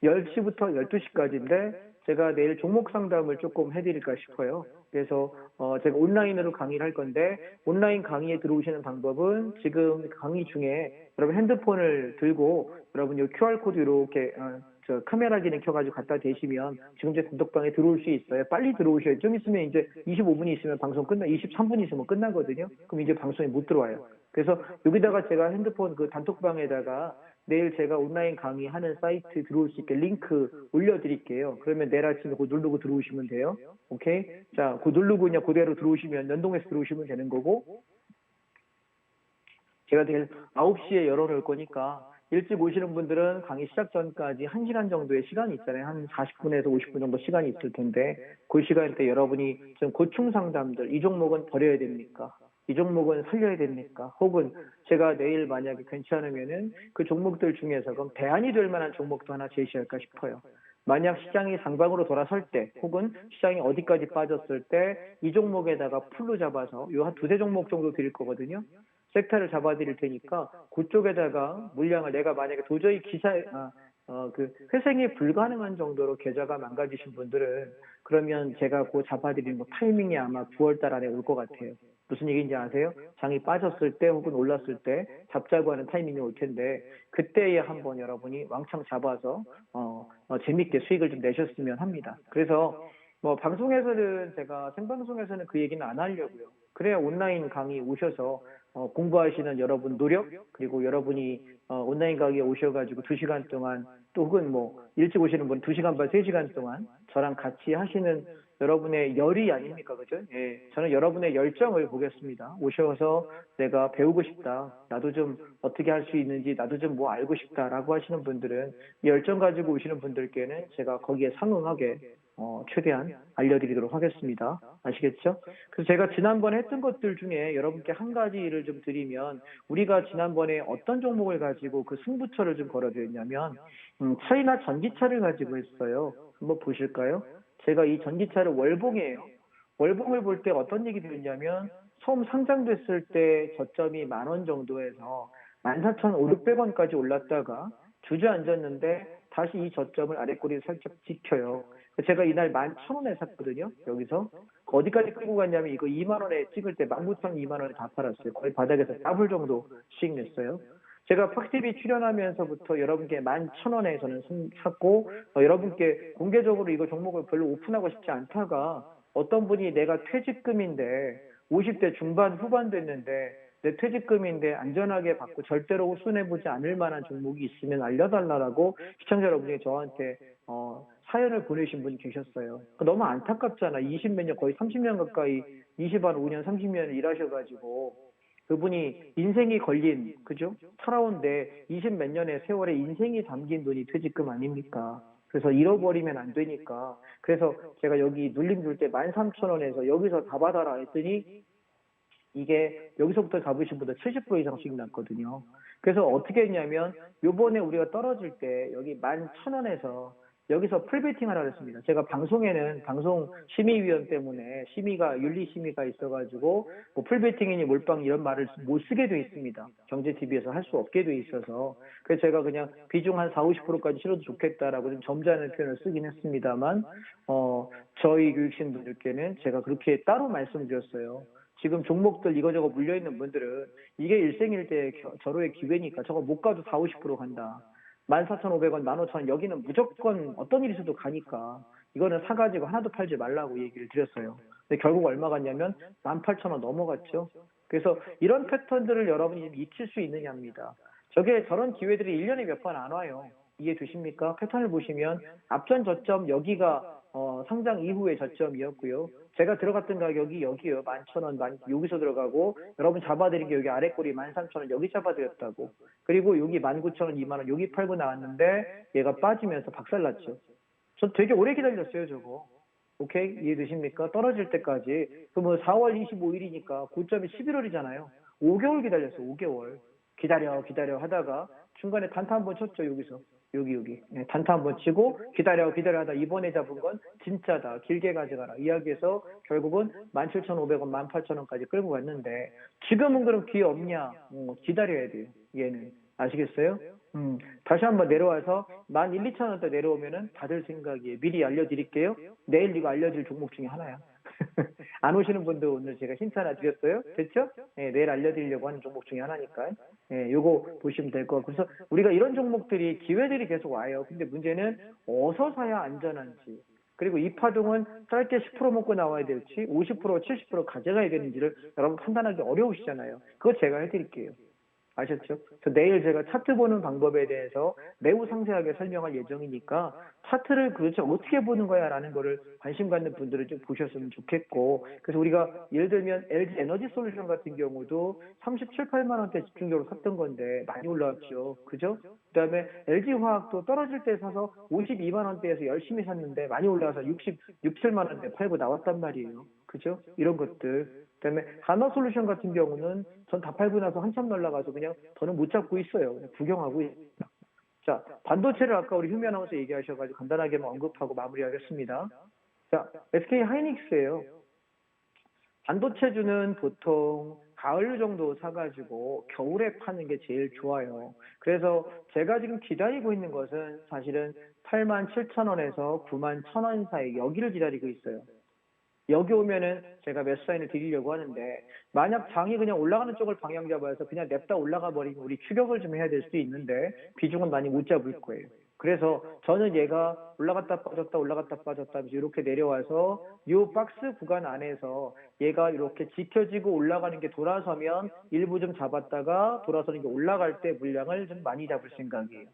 B: 10시부터 12시까지인데 제가 내일 종목 상담을 조금 해드릴까 싶어요. 그래서 제가 온라인으로 강의를 할 건데 온라인 강의에 들어오시는 방법은 지금 강의 중에 여러분 핸드폰을 들고 여러분 이 QR코드 이렇게 저 카메라 기능 켜가지고 갖다 대시면 지금 제 단톡방에 들어올 수 있어요. 빨리 들어오셔야 좀 있으면 이제 25분이 있으면 방송 23분이 있으면 끝나거든요. 그럼 이제 방송에 못 들어와요. 그래서 여기다가 제가 핸드폰 그 단톡방에다가 내일 제가 온라인 강의하는 사이트 들어올 수 있게 링크 올려드릴게요. 그러면 내일 아침에 그 누르고 들어오시면 돼요. 오케이? 자, 그 누르고 그냥 그대로 들어오시면 연동해서 들어오시면 되는 거고, 제가 내일 9시에 열어놓을 거니까 일찍 오시는 분들은 강의 시작 전까지 1시간 정도의 시간이 있잖아요. 한 40분에서 50분 정도 시간이 있을 텐데 그 시간 때 여러분이 좀 고충 상담들, 이 종목은 버려야 됩니까? 이 종목은 살려야 됩니까? 혹은 제가 내일 만약에 괜찮으면은 그 종목들 중에서 그럼 대안이 될 만한 종목도 하나 제시할까 싶어요. 만약 시장이 상방으로 돌아설 때 혹은 시장이 어디까지 빠졌을 때 이 종목에다가 풀로 잡아서 요 한 두세 종목 정도 드릴 거거든요. 섹터를 잡아드릴 테니까 그쪽에다가 물량을 내가 만약에 도저히 그 회생이 불가능한 정도로 계좌가 망가지신 분들은 그러면 제가 그 잡아드리는 거 타이밍이 아마 9월달 안에 올 것 같아요. 무슨 얘기인지 아세요? 장이 빠졌을 때 혹은 올랐을 때 잡자고 하는 타이밍이 올 텐데 그때에 한번 여러분이 왕창 잡아서 재밌게 수익을 좀 내셨으면 합니다. 그래서 뭐 방송에서는 제가 생방송에서는 그 얘기는 안 하려고요. 그래야 온라인 강의 오셔서 공부하시는 여러분 노력, 그리고 여러분이 온라인 강의에 오셔가지고 2시간 동안 또 혹은 뭐 일찍 오시는 분 2시간 반, 3시간 동안 저랑 같이 하시는 여러분의 열이 아닙니까? 그죠? 예. 저는 여러분의 열정을 보겠습니다. 오셔서 내가 배우고 싶다. 나도 좀 어떻게 할 수 있는지 나도 좀 뭐 알고 싶다라고 하시는 분들은 열정 가지고 오시는 분들께는 제가 거기에 상응하게 최대한 알려드리도록 하겠습니다. 아시겠죠? 그래서 제가 지난번에 했던 것들 중에 여러분께 한 가지를 좀 드리면 우리가 지난번에 어떤 종목을 가지고 그 승부처를 좀 걸어드렸냐면 차이나 전기차를 가지고 했어요. 한번 보실까요? 제가 이 전기차를 월봉이에요. 월봉을 볼 때 어떤 얘기 드렸냐면 처음 상장됐을 때 저점이 10,000원 정도에서 14,500원까지 올랐다가 주저앉았는데 다시 이 저점을 아랫꼬리를 살짝 지켜요. 제가 이날 11,000원에 샀거든요. 여기서 어디까지 끌고 갔냐면 이거 2만 원에 찍을 때 19,000원, 2만 원에 다 팔았어요. 거의 바닥에서 더블 정도 수익 냈어요. 제가 팍TV 출연하면서부터 여러분께 11,000원에 저는 샀고 여러분께 공개적으로 이거 종목을 별로 오픈하고 싶지 않다가 어떤 분이 내가 퇴직금인데 50대 중반 후반 됐는데 내 퇴직금인데 안전하게 받고 절대로 손해보지 않을 만한 종목이 있으면 알려달라고 시청자 여러분이 저한테 사연을 보내신 분이 계셨어요. 너무 안타깝잖아. 20몇 년, 거의 30년 가까이 25년, 30년을 일하셔가지고 그분이 인생이 걸린, 그죠? 살아온데 20몇 년의 세월에 인생이 담긴 돈이 퇴직금 아닙니까? 그래서 잃어버리면 안 되니까. 그래서 제가 여기 눌림 줄 때 13,000원에서 여기서 다 받아라 했더니 이게 여기서부터 잡으신 분들 70% 이상씩 났거든요. 그래서 어떻게 했냐면 요번에 우리가 떨어질 때 여기 11,000원에서 여기서 풀베팅 하라 그랬습니다. 제가 방송에는 방송 심의위원 때문에 심의가 윤리 심의가 있어가지고 뭐 풀베팅이니 몰빵 이런 말을 못 쓰게 돼 있습니다. 경제TV에서 할 수 없게 돼 있어서 그래서 제가 그냥 비중 한 4, 50%까지 실어도 좋겠다라고 좀 점잖은 표현을 쓰긴 했습니다만 저희 교육신 분들께는 제가 그렇게 따로 말씀드렸어요. 지금 종목들 이거저거 물려있는 분들은 이게 일생일대 절호의 기회니까 저거 못 가도 4, 50% 간다. 14,500원, 15,000원 여기는 무조건 어떤 일이 있어도 가니까 이거는 사가지고 하나도 팔지 말라고 얘기를 드렸어요. 근데 결국 얼마 갔냐면 18,000원 넘어갔죠. 그래서 이런 패턴들을 여러분이 익힐 수 있느냐입니다. 저런 기회들이 1년에 몇 번 안 와요. 이해 되십니까? 패턴을 보시면 앞전 저점 여기가 상장 이후의 저점이었고요. 제가 들어갔던 가격이 여기요. 11,000원, 여기서 들어가고, 여러분 잡아드린 게 여기 아래 꼬리 13,000원, 여기 잡아드렸다고. 그리고 여기 19,000원, 20,000원, 여기 팔고 나왔는데, 얘가 빠지면서 박살났죠. 저 되게 오래 기다렸어요, 저거. 오케이? 이해되십니까? 떨어질 때까지. 그 뭐 4월 25일이니까 고점이 11월이잖아요. 5개월 기다렸어요, 5개월. 기다려 하다가 중간에 단타 한번 쳤죠, 여기서. 여기. 네, 단타 한번 치고 기다려 하다 이번에 잡은 건 진짜다. 길게 가져가라. 이야기해서 결국은 17,500원, 18,000원까지 끌고 갔는데 지금은 그럼 기회 없냐? 기다려야 돼요. 얘는. 아시겠어요? 다시 한번 내려와서 11,2,000원대 내려오면은 받을 생각이에요. 미리 알려드릴게요. 내일 이거 알려줄 종목 중에 하나야. 안 오시는 분도 오늘 제가 힌트 하나 드렸어요. 됐죠? 네, 내일 알려드리려고 하는 종목 중에 하나니까. 네, 요거 보시면 될 것 같고. 그래서 우리가 이런 종목들이, 기회들이 계속 와요. 근데 문제는 어디서 사야 안전한지. 그리고 이 파동은 짧게 10% 먹고 나와야 될지, 50%, 70% 가져가야 되는지를 여러분 판단하기 어려우시잖아요. 그거 제가 해드릴게요. 아셨죠? 그래서 내일 제가 차트 보는 방법에 대해서 매우 상세하게 설명할 예정이니까 차트를 도대체 어떻게 보는 거야 라는 거를 관심 갖는 분들은 좀 보셨으면 좋겠고, 그래서 우리가 예를 들면 LG 에너지 솔루션 같은 경우도 37, 8만 원대 집중적으로 샀던 건데 많이 올라왔죠. 그죠? 그다음에 LG 화학도 떨어질 때 사서 52만 원대에서 열심히 샀는데 많이 올라와서 66, 7만 원대 팔고 나왔단 말이에요. 그죠? 이런 것들. 그다음에 한화솔루션 같은 경우는 전 다 팔고 나서 한참 날라가서 그냥 저는 못 잡고 있어요. 그냥 구경하고 있습니다. 자, 반도체를 아까 우리 휴면 아나운서 얘기하셔가지고 간단하게만 언급하고 마무리하겠습니다. 자, SK 하이닉스예요. 반도체주는 보통 가을 정도 사가지고 겨울에 파는 게 제일 좋아요. 그래서 제가 지금 기다리고 있는 것은 사실은 87,000원에서 91,000원 사이 여기를 기다리고 있어요. 여기 오면은 제가 몇 사인을 드리려고 하는데 만약 장이 그냥 올라가는 쪽을 방향 잡아서 그냥 냅다 올라가 버리면 우리 추격을 좀 해야 될 수도 있는데 비중은 많이 못 잡을 거예요. 그래서 저는 얘가 올라갔다 빠졌다 하면서 이렇게 내려와서 이 박스 구간 안에서 얘가 이렇게 지켜지고 올라가는 게 돌아서면 일부 좀 잡았다가 돌아서는 게 올라갈 때 물량을 좀 많이 잡을 생각이에요.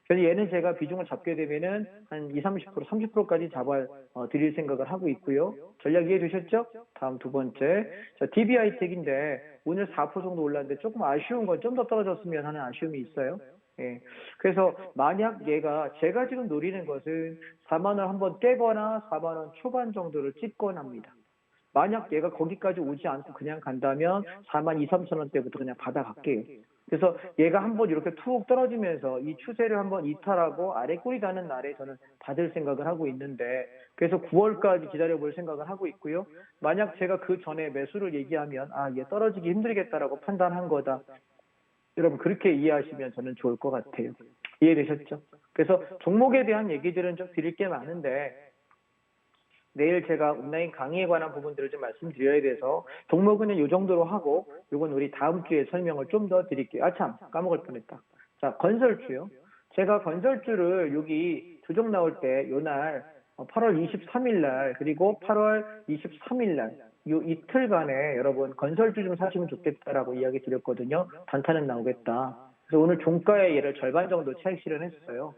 B: 그래서 얘는 제가 비중을 잡게 되면은 한 20, 30%, 30%까지 잡아 드릴 생각을 하고 있고요. 전략 이해되셨죠? 다음 두 번째. 자, DB하이텍인데 오늘 4% 정도 올랐는데 조금 아쉬운 건 좀 더 떨어졌으면 하는 아쉬움이 있어요. 예. 그래서 만약 얘가 제가 지금 노리는 것은 4만 원 한번 깨거나 4만 원 초반 정도를 찍거나 합니다. 만약 얘가 거기까지 오지 않고 그냥 간다면 4만 2, 3천 원대부터 그냥 받아갈게요. 그래서 얘가 한번 이렇게 툭 떨어지면서 이 추세를 한번 이탈하고 아래 꼬리 가는 날에 저는 받을 생각을 하고 있는데, 그래서 9월까지 기다려볼 생각을 하고 있고요. 만약 제가 그 전에 매수를 얘기하면 얘 떨어지기 힘들겠다라고 판단한 거다. 여러분 그렇게 이해하시면 저는 좋을 것 같아요. 이해되셨죠? 그래서 종목에 대한 얘기들은 좀 드릴 게 많은데 내일 제가 온라인 강의에 관한 부분들을 좀 말씀드려야 돼서 종목은 이 정도로 하고 이건 우리 다음 주에 설명을 좀 더 드릴게요. 참 까먹을 뻔했다. 자, 건설주요. 제가 건설주를 여기 조정 나올 때 요날 8월 23일 날 그리고 8월 23일 날 요 이틀간에 여러분 건설주 좀 사시면 좋겠다라고 이야기 드렸거든요. 단타는 나오겠다. 그래서 오늘 종가의 얘를 절반 정도 차익 실현했어요.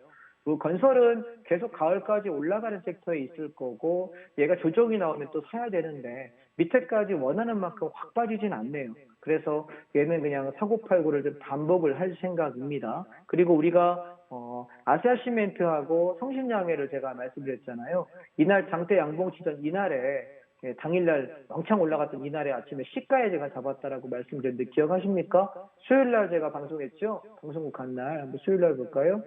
B: 그리고 건설은 계속 가을까지 올라가는 섹터에 있을 거고 얘가 조정이 나오면 또 사야 되는데 밑에까지 원하는 만큼 확 빠지진 않네요. 그래서 얘는 그냥 사고팔고를 좀 반복을 할 생각입니다. 그리고 우리가 아시아시멘트하고 성신양해를 제가 말씀드렸잖아요. 이날 장대 양봉 치던 이날에 당일날 왕창 올라갔던 이날에 아침에 시가에 제가 잡았다라고 말씀드렸는데 기억하십니까? 수요일날 제가 방송했죠? 방송국 간 날 한번 수요일날 볼까요?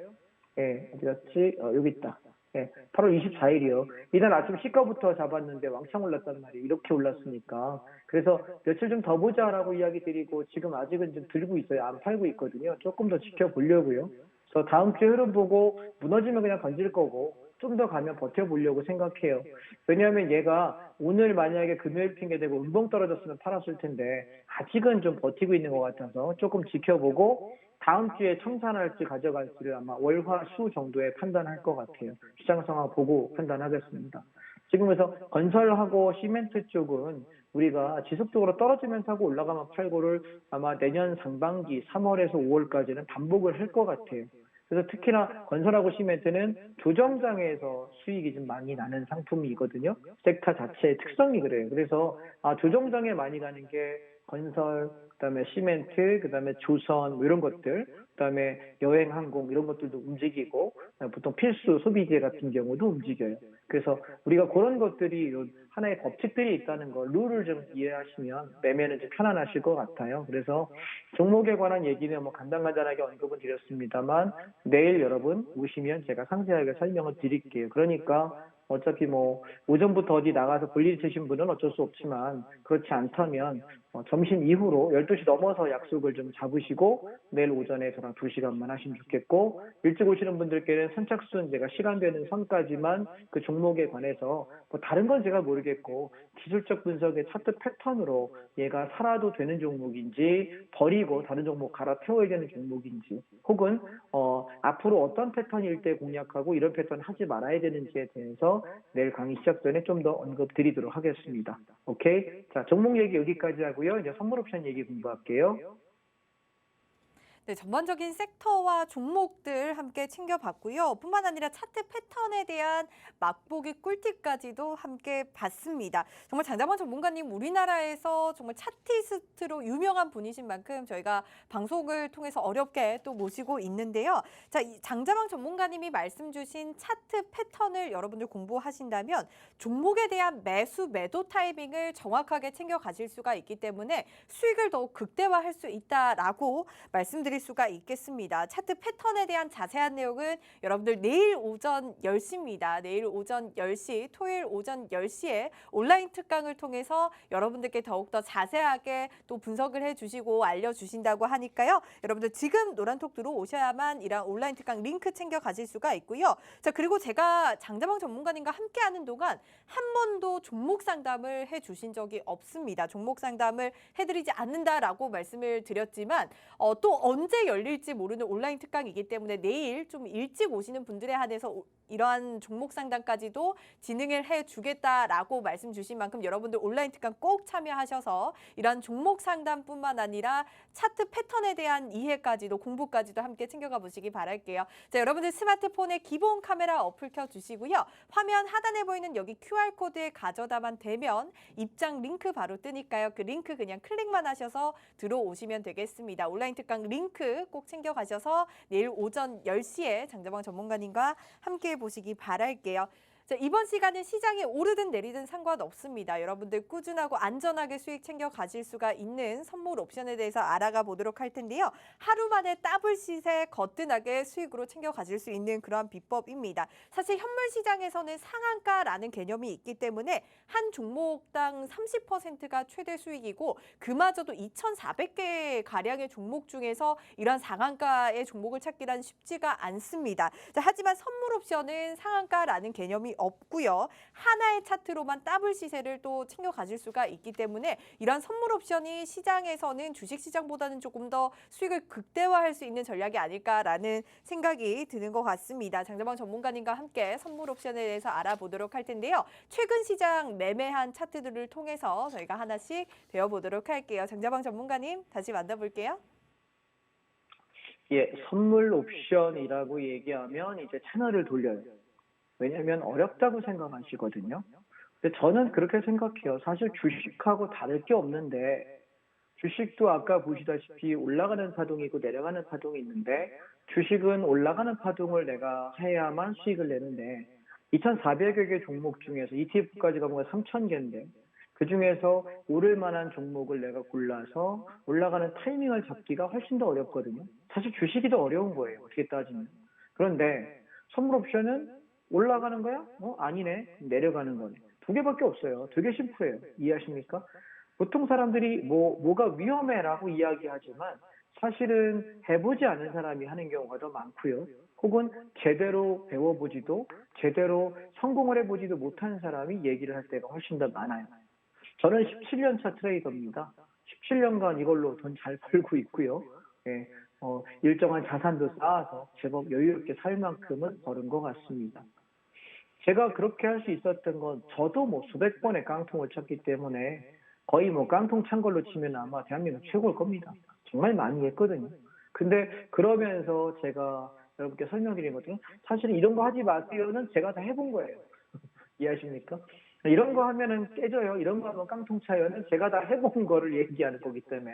B: 예, 어디 갔지? 여기 있다. 예, 8월 24일이요. 이날 아침 시가부터 잡았는데 왕창 올랐단 말이에요. 이렇게 올랐으니까. 그래서 며칠 좀 더 보자라고 이야기 드리고 지금 아직은 좀 들고 있어요. 안 팔고 있거든요. 조금 더 지켜보려고요. 그래서 다음 주에 흐름 보고 무너지면 그냥 던질 거고 좀 더 가면 버텨보려고 생각해요. 왜냐하면 얘가 오늘 만약에 금요일 핑계대고 음봉 떨어졌으면 팔았을 텐데 아직은 좀 버티고 있는 것 같아서 조금 지켜보고 다음 주에 청산할지 가져갈지를 아마 월화 수 정도에 판단할 것 같아요. 시장 상황 보고 판단하겠습니다. 지금 그래서 건설하고 시멘트 쪽은 우리가 지속적으로 떨어지면서 하고 올라가면 팔고를 아마 내년 상반기 3월에서 5월까지는 반복을 할 것 같아요. 그래서 특히나 건설하고 시멘트는 조정장에서 수익이 좀 많이 나는 상품이거든요. 섹터 자체의 특성이 그래요. 그래서 조정장에 많이 가는 게 건설, 그다음에 시멘트, 그다음에 조선 뭐 이런 것들, 그다음에 여행, 항공 이런 것들도 움직이고 보통 필수 소비재 같은 경우도 움직여요. 그래서 우리가 그런 것들이 이런 하나의 법칙들이 있다는 거, 룰을 좀 이해하시면 매매는 좀 편안하실 것 같아요. 그래서 종목에 관한 얘기는 뭐 간단간단하게 언급은 드렸습니다만 내일 여러분 오시면 제가 상세하게 설명을 드릴게요. 그러니까 어차피 뭐 오전부터 어디 나가서 볼일 있으신 분은 어쩔 수 없지만 그렇지 않다면 점심 이후로 12시 넘어서 약속을 좀 잡으시고 내일 오전에 저랑 2시간만 하시면 좋겠고 일찍 오시는 분들께는 선착순 제가 시간되는 선까지만 그 종목에 관해서 뭐 다른 건 제가 모르겠고 기술적 분석의 차트 패턴으로 얘가 살아도 되는 종목인지 버리고 다른 종목 갈아 태워야 되는 종목인지 혹은 앞으로 어떤 패턴일 때 공략하고 이런 패턴 하지 말아야 되는지에 대해서 내일 강의 시작 전에 좀 더 언급 드리도록 하겠습니다. 오케이? 자, 종목 얘기 여기까지 하고요. 이제 선물 옵션 얘기 공부할게요.
A: 네, 전반적인 섹터와 종목들 함께 챙겨봤고요. 뿐만 아니라 차트 패턴에 대한 맛보기 꿀팁까지도 함께 봤습니다. 정말 장자만 전문가님 우리나라에서 정말 차티스트로 유명한 분이신 만큼 저희가 방송을 통해서 어렵게 또 모시고 있는데요. 자, 이 장자방 전문가님이 말씀 주신 차트 패턴을 여러분들 공부하신다면 종목에 대한 매수 매도 타이밍을 정확하게 챙겨 가실 수가 있기 때문에 수익을 더욱 극대화할 수 있다라고 말씀드릴 수가 있겠습니다. 차트 패턴에 대한 자세한 내용은 여러분들 내일 오전 10시입니다. 내일 오전 10시, 토요일 오전 10시에 온라인 특강을 통해서 여러분들께 더욱더 자세하게 또 분석을 해주시고 알려주신다고 하니까요. 여러분들 지금 노란톡 들어오셔야만 이런 온라인 특강 링크 챙겨 가실 수가 있고요. 자, 그리고 제가 장자방 전문가님과 함께하는 동안 한 번도 종목 상담을 해주신 적이 없습니다. 종목 상담을 해드리지 않는다라고 말씀을 드렸지만 또 언제 열릴지 모르는 온라인 특강이기 때문에 내일 좀 일찍 오시는 분들에 한해서 이러한 종목 상담까지도 진행을 해주겠다라고 말씀 주신 만큼 여러분들 온라인 특강 꼭 참여하셔서 이러한 종목 상담뿐만 아니라 차트 패턴에 대한 이해까지도 공부까지도 함께 챙겨가 보시기 바랄게요. 자, 여러분들 스마트폰에 기본 카메라 어플 켜주시고요. 화면 하단에 보이는 여기 QR코드에 가져다만 대면 입장 링크 바로 뜨니까요. 그 링크 그냥 클릭만 하셔서 들어오시면 되겠습니다. 온라인 특강 링크 꼭 챙겨가셔서 내일 오전 10시에 장자방 전문가님과 함께 보시기 바랄게요. 자, 이번 시간은 시장이 오르든 내리든 상관없습니다. 여러분들 꾸준하고 안전하게 수익 챙겨 가실 수가 있는 선물 옵션에 대해서 알아가 보도록 할 텐데요. 하루 만에 더블 시세 거뜬하게 수익으로 챙겨 가실 수 있는 그러한 비법입니다. 사실 현물 시장에서는 상한가라는 개념이 있기 때문에 한 종목당 30%가 최대 수익이고 그마저도 2,400개 가량의 종목 중에서 이런 상한가의 종목을 찾기란 쉽지가 않습니다. 자, 하지만 선물 옵션은 상한가라는 개념이 없고요. 하나의 차트로만 더블 시세를 또 챙겨 가질 수가 있기 때문에 이런 선물 옵션이 시장에서는 주식 시장보다는 조금 더 수익을 극대화할 수 있는 전략이 아닐까라는 생각이 드는 것 같습니다. 장자방 전문가님과 함께 선물 옵션에 대해서 알아보도록 할 텐데요. 최근 시장 매매한 차트들을 통해서 저희가 하나씩 배워보도록 할게요. 장자방 전문가님 다시 만나볼게요.
B: 예, 선물 옵션이라고 얘기하면 이제 채널을 돌려요. 왜냐면 어렵다고 생각하시거든요. 근데 저는 그렇게 생각해요. 사실 주식하고 다를 게 없는데, 주식도 아까 보시다시피 올라가는 파동이 있고 내려가는 파동이 있는데, 주식은 올라가는 파동을 내가 해야만 수익을 내는데, 2,400여 개 종목 중에서 ETF까지 가면 3,000개인데, 그 중에서 오를 만한 종목을 내가 골라서 올라가는 타이밍을 잡기가 훨씬 더 어렵거든요. 사실 주식이 더 어려운 거예요. 어떻게 따지면. 그런데 선물 옵션은 올라가는 거야? 아니네. 내려가는 거네. 두 개밖에 없어요. 되게 심플해요. 이해하십니까? 보통 사람들이 뭐가 위험해라고 이야기하지만 사실은 해보지 않은 사람이 하는 경우가 더 많고요. 혹은 제대로 배워보지도 제대로 성공을 해보지도 못한 사람이 얘기를 할 때가 훨씬 더 많아요. 저는 17년 차 트레이더입니다. 17년간 이걸로 돈 잘 벌고 있고요. 예, 일정한 자산도 쌓아서 제법 여유롭게 살 만큼은 벌은 것 같습니다. 제가 그렇게 할 수 있었던 건 저도 수백 번의 깡통을 쳤기 때문에 거의 깡통 찬 걸로 치면 아마 대한민국 최고일 겁니다. 정말 많이 했거든요. 근데 그러면서 제가 여러분께 설명드린 것처럼 사실은 이런 거 하지 마세요는 제가 다 해본 거예요. 이해하십니까? 이런 거 하면은 깨져요. 이런 거 하면 깡통 차요는 제가 다 해본 거를 얘기하는 거기 때문에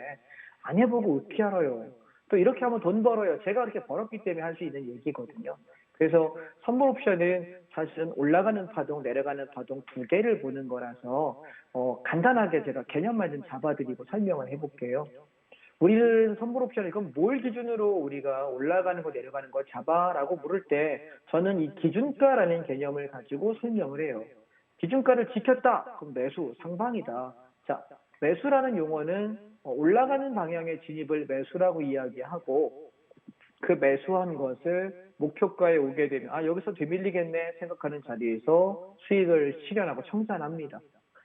B: 안 해보고 어떻게 알아요. 또 이렇게 하면 돈 벌어요. 제가 그렇게 벌었기 때문에 할 수 있는 얘기거든요. 그래서 선물 옵션은 사실은 올라가는 파동, 내려가는 파동 두 개를 보는 거라서 간단하게 제가 개념만 좀 잡아드리고 설명을 해볼게요. 우리는 선물 옵션을 그럼 뭘 기준으로 우리가 올라가는 거 내려가는 거 잡아라고 물을 때 저는 이 기준가라는 개념을 가지고 설명을 해요. 기준가를 지켰다. 그럼 매수, 상방이다. 자, 매수라는 용어는 올라가는 방향의 진입을 매수라고 이야기하고 그 매수한 것을 목표가에 오게 되면 여기서 되밀리겠네 생각하는 자리에서 수익을 실현하고 청산합니다.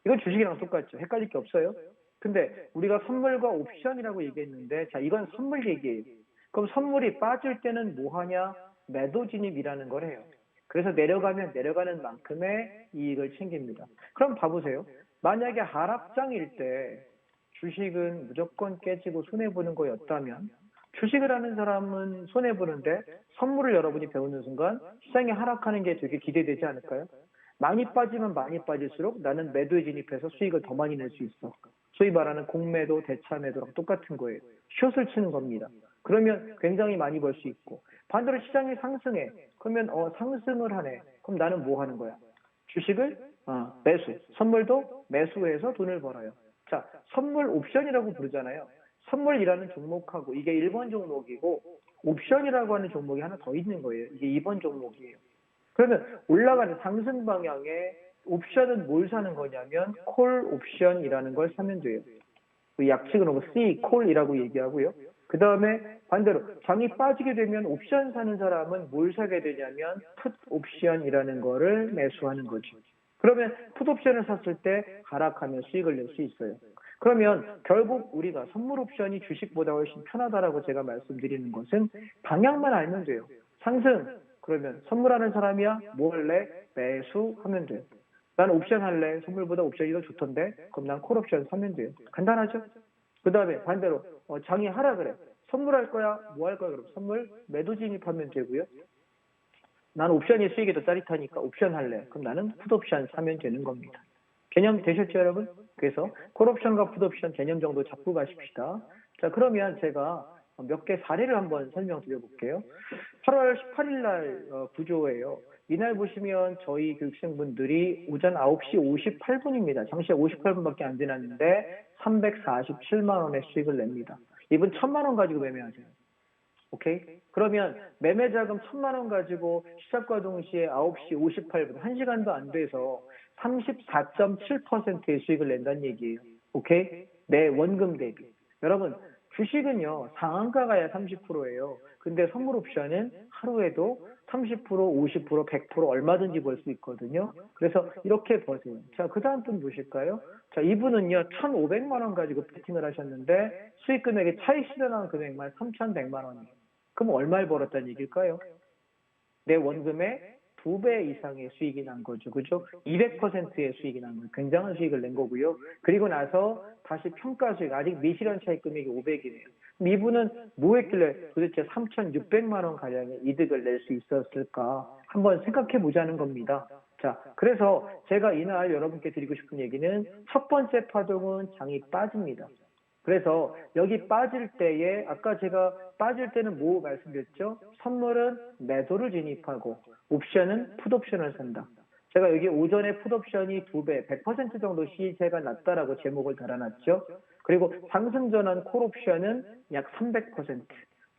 B: 이건 주식이랑 똑같죠. 헷갈릴 게 없어요. 근데 우리가 선물과 옵션이라고 얘기했는데 자 이건 선물 얘기예요. 그럼 선물이 빠질 때는 뭐 하냐? 매도 진입이라는 걸 해요. 그래서 내려가면 내려가는 만큼의 이익을 챙깁니다. 그럼 봐보세요. 만약에 하락장일 때 주식은 무조건 깨지고 손해보는 거였다면 주식을 하는 사람은 손해보는데 선물을 여러분이 배우는 순간 시장이 하락하는 게 되게 기대되지 않을까요? 많이 빠지면 많이 빠질수록 나는 매도에 진입해서 수익을 더 많이 낼 수 있어. 소위 말하는 공매도, 대차매도랑 똑같은 거예요. 숏을 치는 겁니다. 그러면 굉장히 많이 벌 수 있고 반대로 시장이 상승해. 그러면 상승을 하네. 그럼 나는 뭐 하는 거야? 주식을 매수. 선물도 매수해서 돈을 벌어요. 자, 선물 옵션이라고 부르잖아요. 선물이라는 종목하고 이게 1번 종목이고 옵션이라고 하는 종목이 하나 더 있는 거예요. 이게 2번 종목이에요. 그러면 올라가는 상승 방향의 옵션은 뭘 사는 거냐면 콜 옵션이라는 걸 사면 돼요. 그 약식은 C, 콜이라고 얘기하고요. 그 다음에 반대로 장이 빠지게 되면 옵션 사는 사람은 뭘 사게 되냐면 풋 옵션이라는 거를 매수하는 거죠. 그러면 풋 옵션을 샀을 때 하락하면 수익을 낼 수 있어요. 그러면 결국 우리가 선물 옵션이 주식보다 훨씬 편하다라고 제가 말씀드리는 것은 방향만 알면 돼요. 상승 그러면 선물하는 사람이야 뭐 할래? 매수하면 돼요. 난 옵션 할래. 선물보다 옵션이 더 좋던데 그럼 난 콜 옵션 사면 돼요. 간단하죠? 그 다음에 반대로 장이 하라 그래. 선물할 거야? 뭐 할 거야? 그럼 선물 매도 진입하면 되고요. 나는 옵션이 수익이 더 짜릿하니까 옵션 할래. 그럼 나는 풋옵션 사면 되는 겁니다. 개념 되셨죠, 여러분? 그래서 콜옵션과 풋옵션 개념 정도 잡고 가십시다. 자, 그러면 제가 몇 개 사례를 한번 설명드려볼게요. 8월 18일 날 구조예요. 이날 보시면 저희 교육생분들이 오전 9시 58분입니다. 잠시 58분밖에 안 지났는데 347만 원의 수익을 냅니다. 이분 1,000만 원 가지고 매매하세요. 오케이? 그러면 매매 자금 1,000만 원 가지고 시작과 동시에 9시 58분, 1시간도 안 돼서 34.7%의 수익을 낸다는 얘기예요. 오케이? 내 원금 대비. 여러분, 주식은요, 상한가 가야 30%예요. 근데 선물 옵션은 하루에도 30%, 50%, 100% 얼마든지 벌 수 있거든요. 그래서 이렇게 버세요. 자, 그 다음 분 보실까요? 자, 이분은요, 1,500만 원 가지고 베팅을 하셨는데 수익 금액이 차익 실현한 금액만 3,100만 원이에요. 그럼 얼마를 벌었다는 얘기일까요? 내 원금의 2배 이상의 수익이 난 거죠. 그죠? 200%의 수익이 난 거예요. 굉장한 수익을 낸 거고요. 그리고 나서 다시 평가 수익, 아직 미실현 차익 금액이 500이네요. 이분은 뭐 했길래 도대체 3,600만 원 가량의 이득을 낼 수 있었을까 한번 생각해 보자는 겁니다. 자, 그래서 제가 이날 여러분께 드리고 싶은 얘기는 첫 번째 파동은 장이 빠집니다. 그래서 여기 빠질 때에 아까 제가 빠질 때는 뭐 말씀드렸죠? 선물은 매도를 진입하고 옵션은 풋옵션을 산다. 제가 여기 오전에 풋옵션이 2배, 100% 정도 시세가 낮다라고 제목을 달아놨죠. 그리고 상승 전환 콜옵션은 약 300%.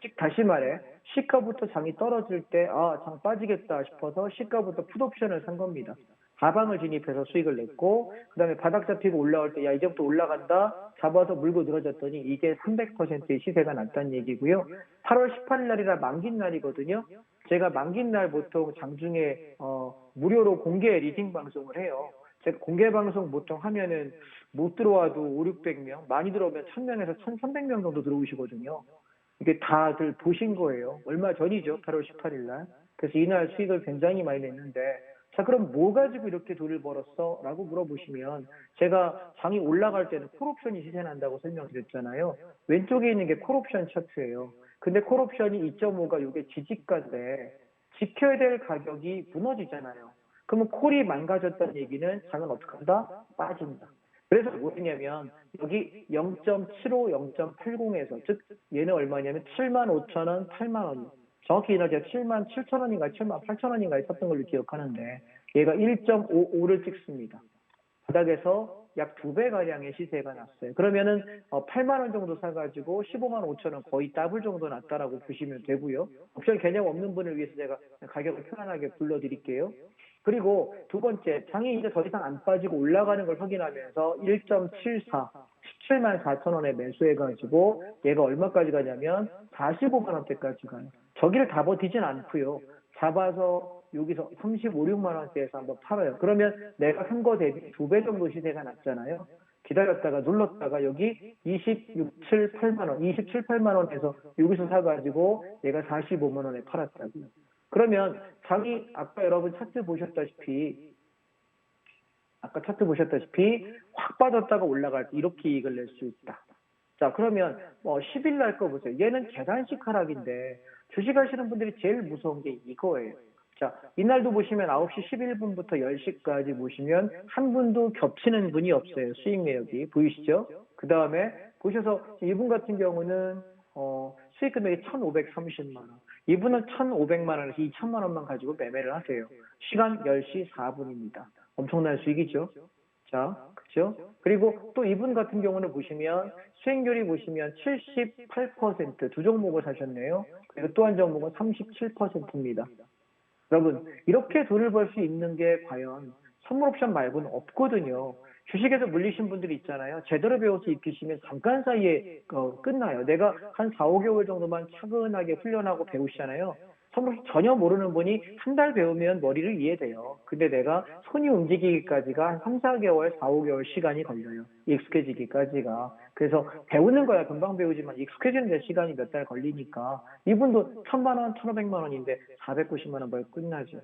B: 즉 다시 말해 시가부터 장이 떨어질 때 장 빠지겠다 싶어서 시가부터 풋옵션을 산 겁니다. 가방을 진입해서 수익을 냈고 그다음에 바닥 잡히고 올라올 때 야 이제부터 올라간다 잡아서 물고 늘어졌더니 이게 300%의 시세가 났다는 얘기고요. 8월 18일 날이라 만긴 날이거든요. 제가 만긴 날 보통 장중에 무료로 공개 리딩 방송을 해요. 제가 공개 방송 보통 하면은 못 들어와도 5, 600명, 많이 들어오면 1000명에서 1300명 정도 들어오시거든요. 이게 다들 보신 거예요. 얼마 전이죠. 8월 18일 날. 그래서 이날 수익을 굉장히 많이 냈는데 자 그럼 뭐 가지고 이렇게 돈을 벌었어? 라고 물어보시면 제가 장이 올라갈 때는 콜옵션이 시세난다고 설명드렸잖아요. 왼쪽에 있는 게 콜옵션 차트예요. 근데 콜옵션이 2.5가 이게 지지가인데 지켜야 될 가격이 무너지잖아요. 그러면 콜이 망가졌다는 얘기는 장은 어떻게 한다? 빠진다. 그래서 뭐냐면 여기 0.75, 0.80에서 즉 얘는 얼마냐면 75,000원, 8만원. 정확히 이날 제가 77,000원인가 78,000원인가 썼던 걸로 기억하는데 얘가 1.55를 찍습니다. 바닥에서 약 2배가량의 시세가 났어요. 그러면은 8만 원 정도 사가지고 15만 5천 원 거의 더블 정도 났다라고 보시면 되고요. 옵션 개념 없는 분을 위해서 제가 가격을 편안하게 불러드릴게요. 그리고 두 번째, 장이 이제 더 이상 안 빠지고 올라가는 걸 확인하면서 1.74, 17만 4천 원에 매수해가지고 얘가 얼마까지 가냐면 45만 원대까지 가요. 저기를 다 버티진 않고요. 잡아서 여기서 35, 6만 원대에서 한번 팔아요. 그러면 내가 산 거 대비 2배 정도 시세가 났잖아요. 기다렸다가 눌렀다가 여기 26, 7, 8만 원, 27, 8만 원에서 여기서 사가지고 얘가 45만 원에 팔았다고요. 그러면 장이 아까 여러분 차트 보셨다시피 확 빠졌다가 올라갈 때 이렇게 이익을 낼 수 있다. 자 그러면 10일 날 거 보세요. 얘는 계단식 하락인데 주식하시는 분들이 제일 무서운 게 이거예요. 자 이날도 보시면 9시 11분부터 10시까지 보시면 한 분도 겹치는 분이 없어요. 수익 내역이 보이시죠? 그 다음에 보셔서 이분 같은 경우는 수익 금액이 1,530만 원. 이분은 1,500만 원에서 2,000만 원만 가지고 매매를 하세요. 시간 10시 4분입니다. 엄청난 수익이죠. 자, 그죠? 그리고 또 이분 같은 경우는 보시면 수익률이 보시면 78% 두 종목을 사셨네요. 그리고 또 한 종목은 37%입니다. 여러분, 이렇게 돈을 벌 수 있는 게 과연 선물 옵션 말고는 없거든요. 주식에서 물리신 분들이 있잖아요. 제대로 배워서 익히시면 잠깐 사이에 끝나요. 내가 한 4, 5개월 정도만 차근하게 훈련하고 배우시잖아요. 선물 전혀 모르는 분이 한 달 배우면 머리를 이해돼요. 근데 내가 손이 움직이기까지가 한 3, 4개월, 4, 5개월 시간이 걸려요. 익숙해지기까지가. 그래서 배우는 거야 금방 배우지만 익숙해지는 데 시간이 몇 달 걸리니까 이분도 1,000만 원, 1,500만 원인데 490만 원 벌고 끝나죠.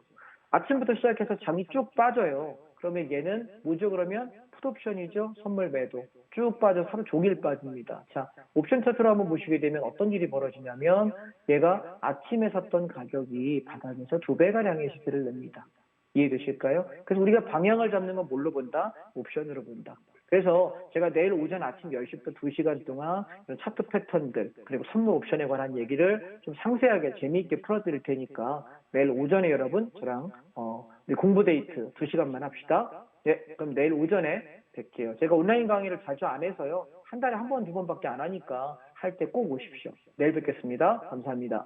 B: 아침부터 시작해서 장이 쭉 빠져요. 그러면 얘는 뭐죠? 그러면 풋옵션이죠. 선물 매도. 쭉 빠져 하루 종일 빠집니다. 자, 옵션 차트로 한번 보시게 되면 어떤 일이 벌어지냐면 얘가 아침에 샀던 가격이 바닥에서 2배가량의 시세를 냅니다. 이해되실까요? 그래서 우리가 방향을 잡는 건 뭘로 본다? 옵션으로 본다. 그래서 제가 내일 오전 아침 10시부터 2시간 동안 차트 패턴들 그리고 선물 옵션에 관한 얘기를 좀 상세하게 재미있게 풀어드릴 테니까 내일 오전에 여러분 저랑 공부 데이트 2시간만 합시다. 네, 그럼 내일 오전에 뵐게요. 제가 온라인 강의를 자주 안 해서요. 한 달에 한 번, 두 번밖에 안 하니까 할 때 꼭 오십시오. 내일 뵙겠습니다. 감사합니다.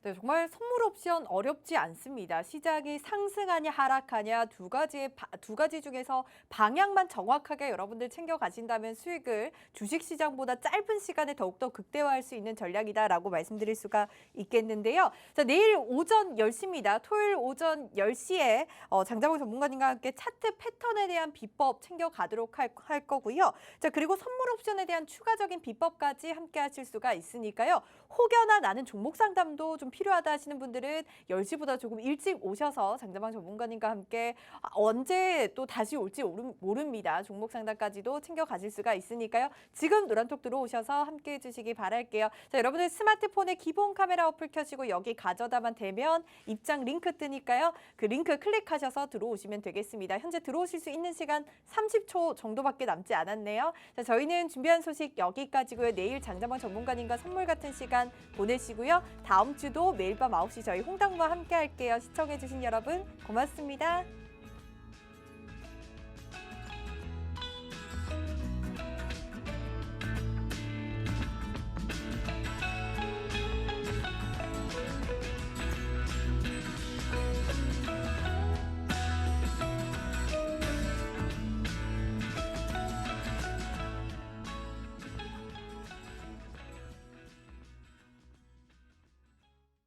A: 네, 정말 선물 옵션 어렵지 않습니다. 시장이 상승하냐 하락하냐 두 가지 중에서 방향만 정확하게 여러분들 챙겨 가신다면 수익을 주식 시장보다 짧은 시간에 더욱더 극대화할 수 있는 전략이다라고 말씀드릴 수가 있겠는데요. 자, 내일 오전 10시입니다. 토요일 오전 10시에 장자봉 전문가님과 함께 차트 패턴에 대한 비법 챙겨 가도록 할 거고요. 자, 그리고 선물 옵션에 대한 추가적인 비법까지 함께 하실 수가 있으니까요. 혹여나 나는 종목 상담도 좀 필요하다 하시는 분들은 10시보다 조금 일찍 오셔서 장자방 전문가님과 함께 언제 또 다시 올지 모릅니다. 종목 상담까지도 챙겨 가실 수가 있으니까요. 지금 노란톡 들어오셔서 함께 해주시기 바랄게요. 자, 여러분들 스마트폰에 기본 카메라 어플 켜시고 여기 가져다만 대면 입장 링크 뜨니까요. 그 링크 클릭하셔서 들어오시면 되겠습니다. 현재 들어오실 수 있는 시간 30초 정도밖에 남지 않았네요. 자, 저희는 준비한 소식 여기까지고요. 내일 장자방 전문가님과 선물 같은 시간 보내시고요. 다음 주도 매일 밤 9시 저희 홍당무와 함께 할게요. 시청해주신 여러분 고맙습니다.